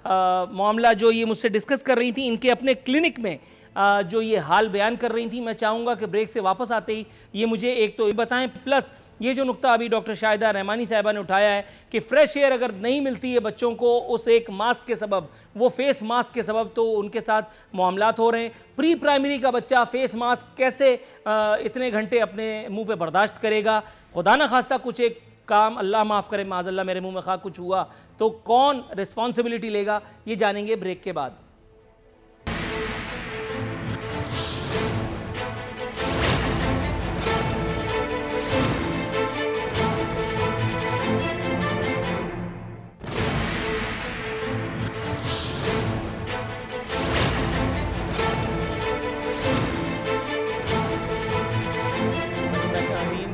S2: मामला जो ये मुझसे डिस्कस कर रही थी इनके अपने क्लिनिक में, जो ये हाल बयान कर रही थी। मैं चाहूँगा कि ब्रेक से वापस आते ही ये मुझे एक तो बताएं, प्लस ये जो नुक्ता अभी डॉक्टर शाहिदा रहमानी साहिबा ने उठाया है कि फ्रेश एयर अगर नहीं मिलती है बच्चों को उस एक मास्क के सबब, वो फेस मास्क के सबब, तो उनके साथ मामलात हो रहे हैं। प्री प्राइमरी का बच्चा फेस मास्क कैसे इतने घंटे अपने मुँह पर बर्दाश्त करेगा? खुदा न खास्ता कुछ एक काम, अल्लाह माफ़ करे, माज़अल्लाह मेरे मुंह में खा कुछ हुआ तो कौन रिस्पॉन्सिबिलिटी लेगा? ये जानेंगे ब्रेक के बाद।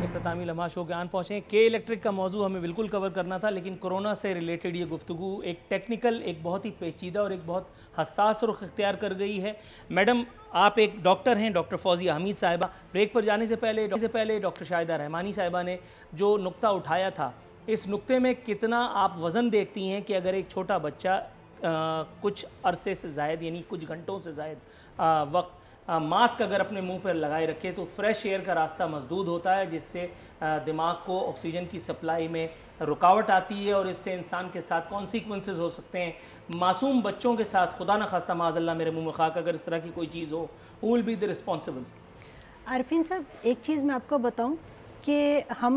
S2: इख्तितामी लम्हा शो के आन पहुँचे। के इलेक्ट्रिक का मौजू हमें बिल्कुल कवर करना था, लेकिन कोरोना से रिलेटेड ये गुफ्तगू एक टेक्निकल, एक बहुत ही पेचीदा और एक बहुत हसास रुख इख्तियार कर गई है। मैडम, आप एक डॉक्टर हैं, डॉक्टर फौजिया हमीद साहिबा। ब्रेक पर जाने से पहले डॉक्टर शाहिदा रहमानी साहिबा ने जो नुक्ता उठाया था, इस नुक्ते में कितना आप वज़न देखती हैं कि अगर एक छोटा बच्चा कुछ अरसे से ज़ायद, यानी कुछ घंटों से ज़ायद वक्त मास्क अगर अपने मुंह पर लगाए रखे तो फ्रेश एयर का रास्ता मसदूद होता है, जिससे दिमाग को ऑक्सीजन की सप्लाई में रुकावट आती है और इससे इंसान के साथ कॉन्सिक्वेंसेस हो सकते हैं। मासूम बच्चों के साथ खुदा न खास्ता माज़अल्लाह मेरे मुंह में खाक अगर इस तरह की कोई चीज़ हो, who will be the responsible?
S6: Arfeen साहब, एक चीज़ मैं आपको बताऊं कि हम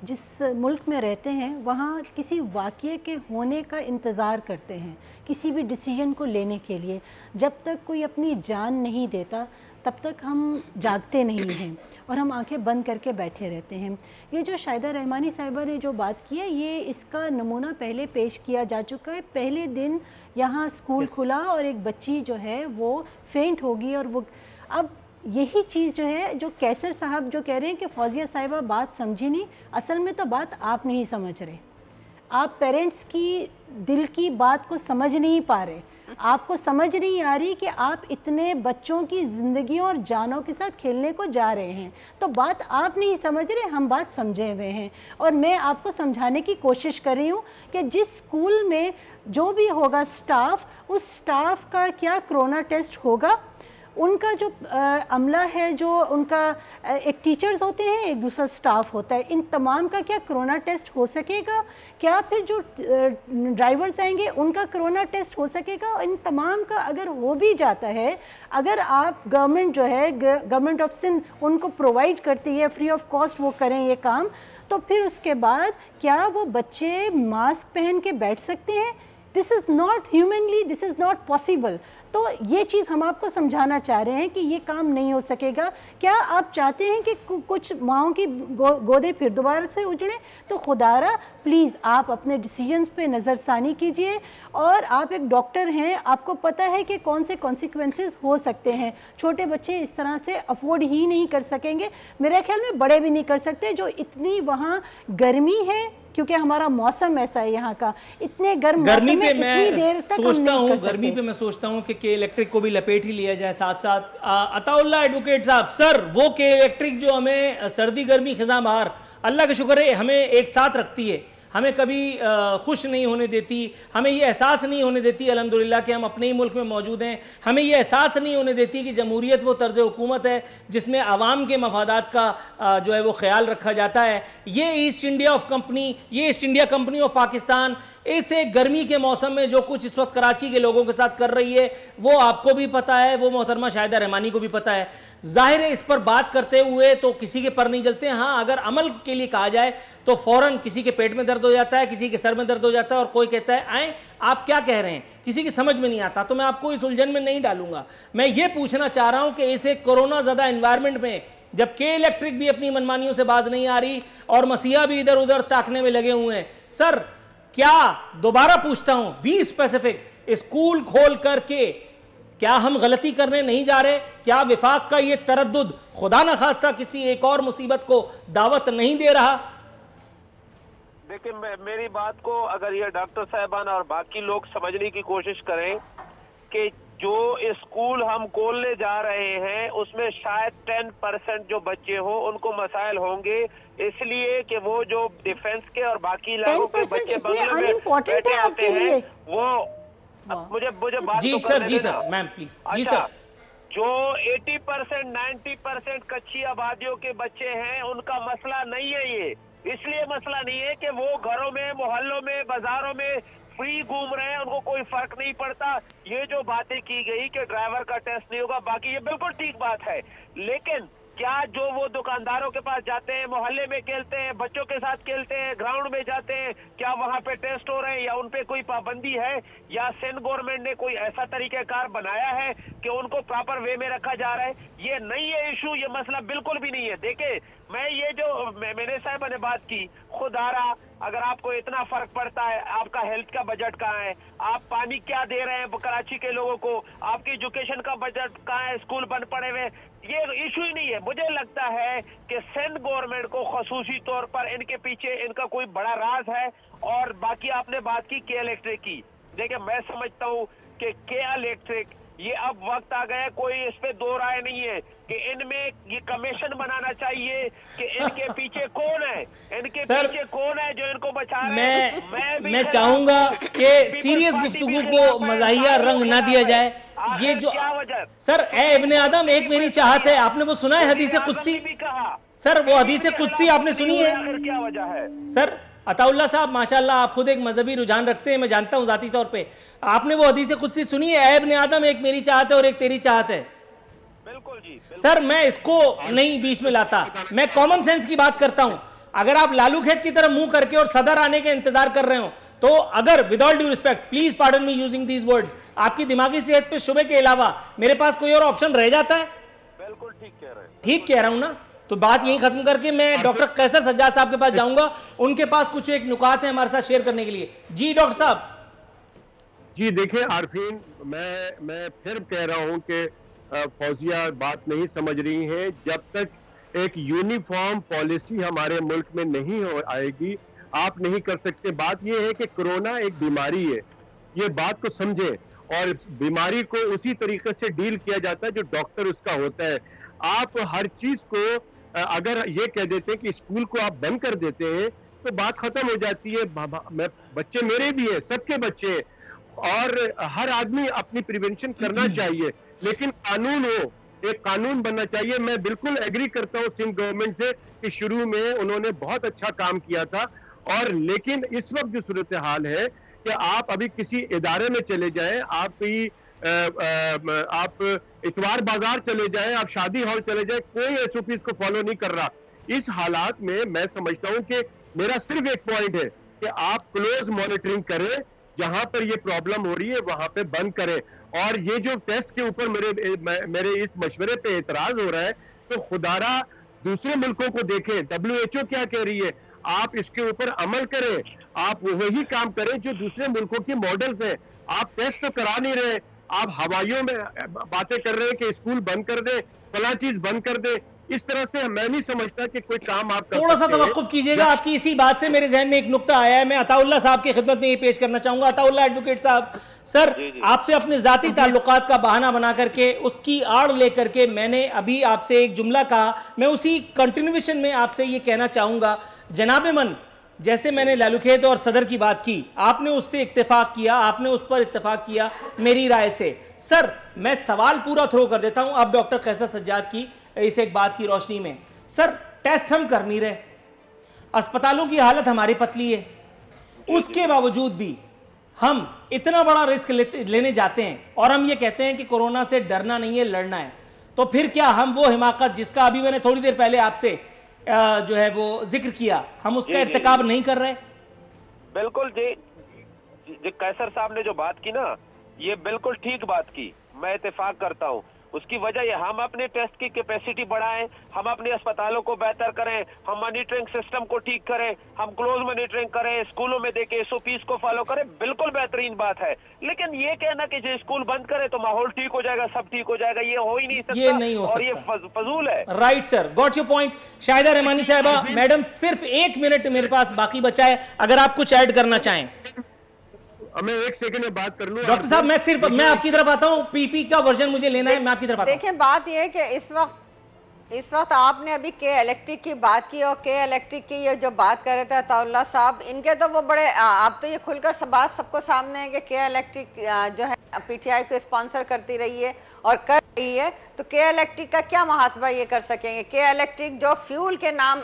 S6: जिस मुल्क में रहते हैं वहाँ किसी वाक़ये के होने का इंतज़ार करते हैं किसी भी डिसीजन को लेने के लिए। जब तक कोई अपनी जान नहीं देता तब तक हम जागते नहीं हैं और हम आंखें बंद करके बैठे रहते हैं। ये जो शाहिदा रहमानी साहिबा ने जो बात की है, ये इसका नमूना पहले पेश किया जा चुका है। पहले दिन यहाँ स्कूल खुला और एक बच्ची जो है वो फेंट होगी और वो अब यही चीज़ जो है, जो कैसर साहब जो कह रहे हैं कि फौजिया साहिबा बात समझी नहीं, असल में तो बात आप नहीं समझ रहे, आप पेरेंट्स की दिल की बात को समझ नहीं पा रहे, आपको समझ नहीं आ रही कि आप इतने बच्चों की ज़िंदगियों और जानों के साथ खेलने को जा रहे हैं। तो बात आप नहीं समझ रहे, हम बात समझे हुए हैं और मैं आपको समझाने की कोशिश कर रही हूँ कि जिस स्कूल में जो भी होगा स्टाफ, उस स्टाफ का क्या कोरोना टेस्ट होगा, उनका जो अमला है, जो उनका एक टीचर्स होते हैं, एक दूसरा स्टाफ होता है, इन तमाम का क्या कोरोना टेस्ट हो सकेगा? क्या फिर जो ड्राइवर्स आएंगे उनका कोरोना टेस्ट हो सकेगा? इन तमाम का अगर हो भी जाता है, अगर आप गवर्नमेंट जो है, गवर्नमेंट ऑफ सिंध उनको प्रोवाइड करती है, फ्री ऑफ कॉस्ट वो करें ये काम, तो फिर उसके बाद क्या वो बच्चे मास्क पहन के बैठ सकते हैं? This is not humanly, this is not possible. तो ये चीज़ हम आपको समझाना चाह रहे हैं कि ये काम नहीं हो सकेगा। क्या आप चाहते हैं कि कुछ माओं की गोदे फिर दोबारा से उजड़े? तो खुदारा प्लीज़ आप अपने डिसीजंस पे नज़रसानी कीजिए, और आप एक डॉक्टर हैं, आपको पता है कि कौन से कॉन्सिक्वेंसेस हो सकते हैं। छोटे बच्चे इस तरह से अफोर्ड ही नहीं कर सकेंगे, मेरे ख्याल में बड़े भी नहीं कर सकते। जो इतनी वहाँ गर्मी है, क्योंकि हमारा मौसम ऐसा है यहाँ का, इतने
S2: गर्मी पे मैं सोचता हूँ, गर्मी पे मैं सोचता हूँ कि के इलेक्ट्रिक को भी लपेट ही लिया जाए साथ साथ। अताउल्लाह एडवोकेट साहब, सर वो के इलेक्ट्रिक जो हमें सर्दी गर्मी खिज़ां बहार अल्लाह का शुक्र है हमें एक साथ रखती है, हमें कभी खुश नहीं होने देती, हमें ये एहसास नहीं होने देती अल्हम्दुलिल्लाह कि हम अपने ही मुल्क में मौजूद हैं, हमें ये एहसास नहीं होने देती कि जमहूरियत वो तर्ज हुकूमत है जिसमें आवाम के मफादात का जो है वो ख्याल रखा जाता है। ये ईस्ट इंडिया ऑफ कंपनी, ये east India company of Pakistan इसे गर्मी के मौसम में जो कुछ इस वक्त कराची के लोगों के साथ कर रही है वो आपको भी पता है, वो मोहतरमा शाहिदा रहमानी को भी पता है। जाहिर है इस पर बात करते हुए तो किसी के पर नहीं जलते। हाँ, अगर अमल के लिए कहा जाए तो फौरन किसी के पेट में दर्द हो जाता है, किसी के सर में दर्द हो जाता है, और कोई कहता है आए आप क्या कह रहे हैं, किसी की समझ में नहीं आता। तो मैं आपको इस उलझन में नहीं डालूंगा। मैं ये पूछना चाह रहा हूं कि इसे कोरोना ज़्यादा एनवायरनमेंट में, जब के इलेक्ट्रिक भी अपनी मनमानियों से बाज नहीं आ रही और मसीहा भी इधर उधर ताकने में लगे हुए हैं, सर क्या, दोबारा पूछता हूं, बी स्पेसिफिक, स्कूल खोल करके क्या हम गलती करने नहीं जा रहे? क्या विफाक का ये तरद्दुद खुदा न खास्ता किसी एक और मुसीबत को दावत नहीं दे रहा?
S7: देखिए, मेरी बात को अगर ये डॉक्टर साहबान और बाकी लोग समझने की कोशिश करें कि जो स्कूल हम खोलने जा रहे हैं उसमें शायद 10% जो बच्चे हो उनको मसाइल होंगे, इसलिए कि वो जो डिफेंस के और बाकी इलाकों के बच्चे बंगले में बैठे होते हैं वो मुझे बात
S2: जी
S7: तो
S2: सर, जी सर, मैम प्लीज। जी
S7: अच्छा,
S2: सर,
S7: जो 80% 90% कच्ची आबादियों के बच्चे हैं उनका मसला नहीं है ये, इसलिए मसला नहीं है कि वो घरों में, मोहल्लों में, बाजारों में फ्री घूम रहे हैं, उनको कोई फर्क नहीं पड़ता। ये जो बातें की गई कि ड्राइवर का टेस्ट नहीं होगा, बाकी ये बिल्कुल ठीक बात है, लेकिन क्या जो वो दुकानदारों के पास जाते हैं, मोहल्ले में खेलते हैं, बच्चों के साथ खेलते हैं, ग्राउंड में जाते हैं, क्या वहां पे टेस्ट हो रहे हैं या उन पे कोई पाबंदी है, या सिंध गवर्नमेंट ने कोई ऐसा तरीकेकार बनाया है कि उनको प्रॉपर वे में रखा जा रहा है? ये नहीं है इशू, ये मसला बिल्कुल भी नहीं है। देखिए, मैं ये जो मैंने साहब ने बात की, खुदारा अगर आपको इतना फर्क पड़ता है, आपका हेल्थ का बजट कहाँ है, आप पानी क्या दे रहे हैं कराची के लोगों को, आपकी एजुकेशन का बजट कहाँ है, स्कूल बंद पड़े हुए, ये इशू ही नहीं है। मुझे लगता है कि सिंध गवर्नमेंट को खसूसी तौर पर इनके पीछे इनका कोई बड़ा राज है। और बाकी आपने बात की के इलेक्ट्रिक की, देखिए मैं समझता हूँ कि के इलेक्ट्रिक ये अब वक्त आ गया, कोई इस पे दो राय नहीं है कि इनमें ये कमीशन बनाना चाहिए कि इनके पीछे कौन है, इनके पीछे कौन है जो इनको बचा रहे हैं।
S2: मैं चाहूंगा कि सीरियस गुफ्तगू को मज़ाहिया रंग ना दिया जाए। ये जो सर ए इब्ने आदम, एक मेरी चाहत है, आपने वो सुना है हदीस कुदसी? सर वो हदीस कुदसी आपने सुनी है?
S7: क्या वजह है
S2: सर? अताउल्लाह साहब माशाल्लाह आप खुद एक मजहबी रुझान रखते हैं, मैं जानता हूं जाती तौर पे। आपने वो हदीस कुदसी सुनी है, ऐ इब्ने आदम एक मेरी चाहत है और एक तेरी चाहत है?
S7: बिल्कुल जी, बिल्कुल।
S2: सर मैं इसको नहीं बीच में लाता, मैं कॉमन सेंस की बात करता हूं। अगर आप लालू खेत की तरफ मुंह करके और सदर आने के इंतजार कर रहे हो तो अगर with all due respect, please pardon me using these words, आपकी दिमागी सेहत पे शुबे के अलावा मेरे पास कोई और ऑप्शन रह जाता है?
S7: बिल्कुल ठीक कह रहे हैं।
S2: ठीक कह रहा हूं ना? तो बात यही खत्म करके मैं डॉक्टर कैसर सज्जाद साहब के पास जाऊंगा, उनके पास कुछ एक नुकात है हमारे साथ शेयर करने के लिए। जी डॉक्टर साहब।
S3: जी देखिए आरफीन, मैं फिर कह रहा हूं कि फौजिया बात नहीं समझ रही हैं। जब तक एक यूनिफॉर्म पॉलिसी हमारे मुल्क में नहीं हो आएगी, आप नहीं कर सकते। बात यह है कि कोरोना एक बीमारी है, ये बात को समझें, और बीमारी को उसी तरीके से डील किया जाता है जो डॉक्टर उसका होता है। आप हर चीज को अगर ये कह देते हैं कि स्कूल को आप बंद कर देते हैं तो बात खत्म हो जाती है। बच्चे मेरे भी हैं, सबके बच्चे, और हर आदमी अपनी प्रिवेंशन करना चाहिए, लेकिन कानून हो, एक कानून बनना चाहिए। मैं बिल्कुल एग्री करता हूँ सिंध गवर्नमेंट से कि शुरू में उन्होंने बहुत अच्छा काम किया था, और लेकिन इस वक्त जो सूरत हाल है कि आप अभी किसी इदारे में चले जाएं, आप इतवार बाजार चले जाएं, आप शादी हॉल चले जाएं, कोई एसओपीज को फॉलो नहीं कर रहा। इस हालात में मैं समझता हूं कि मेरा सिर्फ एक पॉइंट है कि आप क्लोज मॉनिटरिंग करें, जहां पर ये प्रॉब्लम हो रही है वहां पे बंद करें। और ये जो टेस्ट के ऊपर मेरे इस मशवरे पे एतराज हो रहा है, तो खुदारा दूसरे मुल्कों को देखें, WHO क्या कह रही है, आप इसके ऊपर अमल करें, आप वही काम करें जो दूसरे मुल्कों के मॉडल्स हैं। आप टेस्ट तो करा नहीं रहे, आप हवाइयों में बातें कर रहे हैं कि स्कूल बंद कर दे, फला चीज बंद कर दे। इस तरह से मैं नहीं समझता कि कोई काम आप कर
S2: थोड़ा सा तवक्कुफ कीजिएगा, आपकी इसी बात से मेरे जहन में एक नुक्ता आया है। मैं अताउल्लाह साहब की खिदमत में ये पेश करना चाहूंगा। अताउल्लाह एडवोकेट साहब, सर आपसे अपने जाती ताल्लुकात का बहाना बना करके, उसकी आड़ लेकर के मैंने अभी आपसे एक जुमला कहा, मैं उसी कंटिन्यूएशन में आपसे ये कहना चाहूंगा। जनाबे मन, जैसे मैंने लालूखेत और सदर की बात की, आपने उससे इत्तेफाक किया, आपने उस पर इत्तेफाक किया मेरी राय से। सर मैं सवाल पूरा थ्रो कर देता हूं अब डॉक्टर कैसर सज्जाद की इस एक बात की रोशनी में। सर टेस्ट हम कर नहीं रहे, अस्पतालों की हालत हमारी पतली है, उसके बावजूद भी हम इतना बड़ा रिस्क लेने जाते हैं और हम ये कहते हैं कि कोरोना से डरना नहीं है, लड़ना है। तो फिर क्या हम वो हिमाकत जिसका अभी मैंने थोड़ी देर पहले आपसे जो है वो जिक्र किया, हम उसका इर्तिकाब नहीं कर रहे?
S7: बिल्कुल जी, कैसर साहब ने जो बात की ना, ये बिल्कुल ठीक बात की, मैं इत्तेफाक करता हूँ। उसकी वजह ये, हम अपने टेस्ट की कैपेसिटी बढ़ाएं, हम अपने अस्पतालों को बेहतर करें, हम मॉनिटरिंग सिस्टम को ठीक करें, हम क्लोज मॉनिटरिंग करें, स्कूलों में देखें, SOPs को फॉलो करें, बिल्कुल बेहतरीन बात है। लेकिन ये कहना कि जो स्कूल बंद करे तो माहौल ठीक हो जाएगा, सब ठीक हो जाएगा, ये हो ही नहीं सकता,
S2: ये नहीं हो सकता,
S7: और ये फजूल है।
S2: Right sir, got your point. Shahida Rahmani साहबा, मैडम सिर्फ 1 मिनट मेरे पास बाकी बचा है, अगर आप कुछ ऐड करना चाहें।
S3: मैं 1 सेकंड में बात कर लूं।
S2: डॉक्टर साहब मैं आपकी तरफ आता हूं, पीपी का वर्जन मुझे लेना है, मैं आपकी तरफ आता हूं।
S5: देखिए बात यह है कि इस वक्त आपने अभी के इलेक्ट्रिक की बात की, और के इलेक्ट्रिक की ये जो बात कर रहे थे अताउल्लाह साहब, इनके तो वो बड़े, आप तो ये खुलकर बात सबको सामने है कि के इलेक्ट्रिक जो है PTI को स्पॉन्सर करती रही है और कर रही है, तो के इलेक्ट्रिक का क्या मुहासबा ये कर सकेंगे? के इलेक्ट्रिक जो फ्यूल के नाम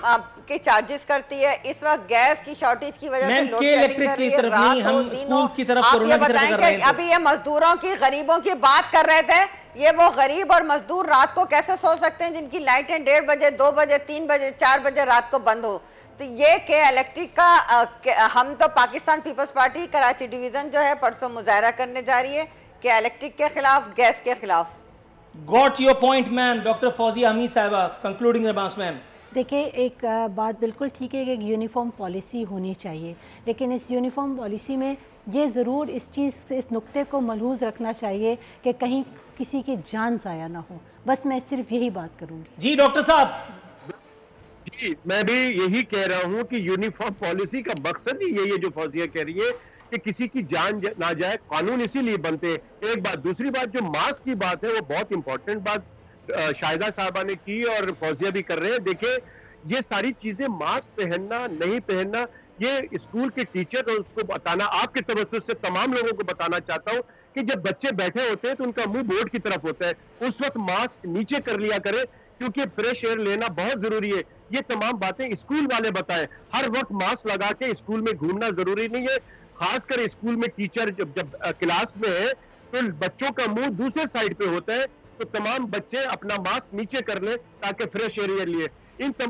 S5: के चार्जेस करती है, इस वक्त गैस की शॉर्टेज की वजह से लोड शेडिंग कर रही है, रात हो दिन हो। आप ये बताएं कि अभी ये मजदूरों की, गरीबों की बात कर रहे थे, ये वो गरीब और मजदूर रात को कैसे सो सकते हैं जिनकी लाइटें 1:30 बजे, 2 बजे, 3 बजे, 4 बजे रात को बंद हो? तो ये के इलेक्ट्रिक का हम तो पाकिस्तान पीपल्स पार्टी कराची डिवीजन जो है परसों मुजाहरा करने जा रही है के इलेक्ट्रिक के खिलाफ, गैस के खिलाफ।
S2: Got your point ma'am. Doctor Fauzia Hamid साहिबा, कंक्लूडिंग रिमार्क्स मैम।
S6: देखिए, एक बात बिल्कुल ठीक है कि एक यूनिफॉर्म पॉलिसी होनी चाहिए, लेकिन इस यूनिफॉर्म पॉलिसी में ये ज़रूर इस चीज़ से, इस नुक्ते को मलहूज़ रखना चाहिए कि कहीं किसी की जान ज़ाया ना हो। बस मैं सिर्फ यही बात करूँगी।
S2: जी डॉक्टर साहब।
S3: जी मैं भी यही कह रहा हूँ कि यूनिफॉर्म पॉलिसी का मकसद ही यही है जो फौजिया कह रही है कि किसी की जान ना जाए, कानून इसीलिए बनते हैं। एक बात, दूसरी बात जो मास्क की बात है वो बहुत इंपॉर्टेंट बात शाहिदा साहबा ने की और फौजिया भी कर रहे हैं। देखिए ये सारी चीजें, मास्क पहनना नहीं पहनना, ये स्कूल के टीचर और उसको बताना, आपके तवज्जुह से तमाम लोगों को बताना चाहता हूँ कि जब बच्चे बैठे होते हैं तो उनका मुंह बोर्ड की तरफ होता है, उस वक्त मास्क नीचे कर लिया करें क्योंकि फ्रेश एयर लेना बहुत जरूरी है। ये तमाम बातें स्कूल वाले बताएं। हर वक्त मास्क लगा के स्कूल में घूमना जरूरी नहीं है, खासकर स्कूल में टीचर जब क्लास में है तो बच्चों का मुंह दूसरे साइड पे होता है, तो तमाम बच्चे अपना मास्क नीचे कर लें ताकि फ्रेश एयर लिए।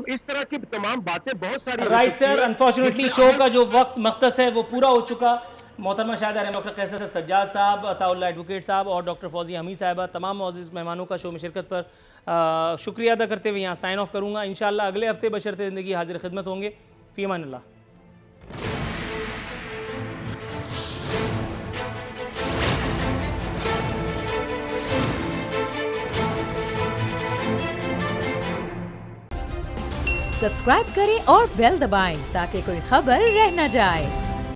S3: इस तरह की तमाम बातें बहुत सारी।
S2: राइट सर, अनफॉर्चुनेटली शो का जो वक्त मख्तस है वो पूरा हो चुका। मोहतरमा शाहिदा रहमान, डॉक्टर कैसर सज्जाद साहब, अताउल्लाह एडवोकेट साहब और डॉक्टर फौजिया हमीद साहिबा, तमाम मौजूद मेहमानों का शो में शिरकत पर शुक्रिया अदा करते हुए यहाँ साइन ऑफ करूँगा। इंशाअल्लाह अगले हफ्ते बशर्ते ज़िंदगी हाजिर खिदमत होंगे। फ़ी अमानिल्लाह।
S1: सब्सक्राइब करें और बेल दबाएं ताकि कोई खबर रह न जाए।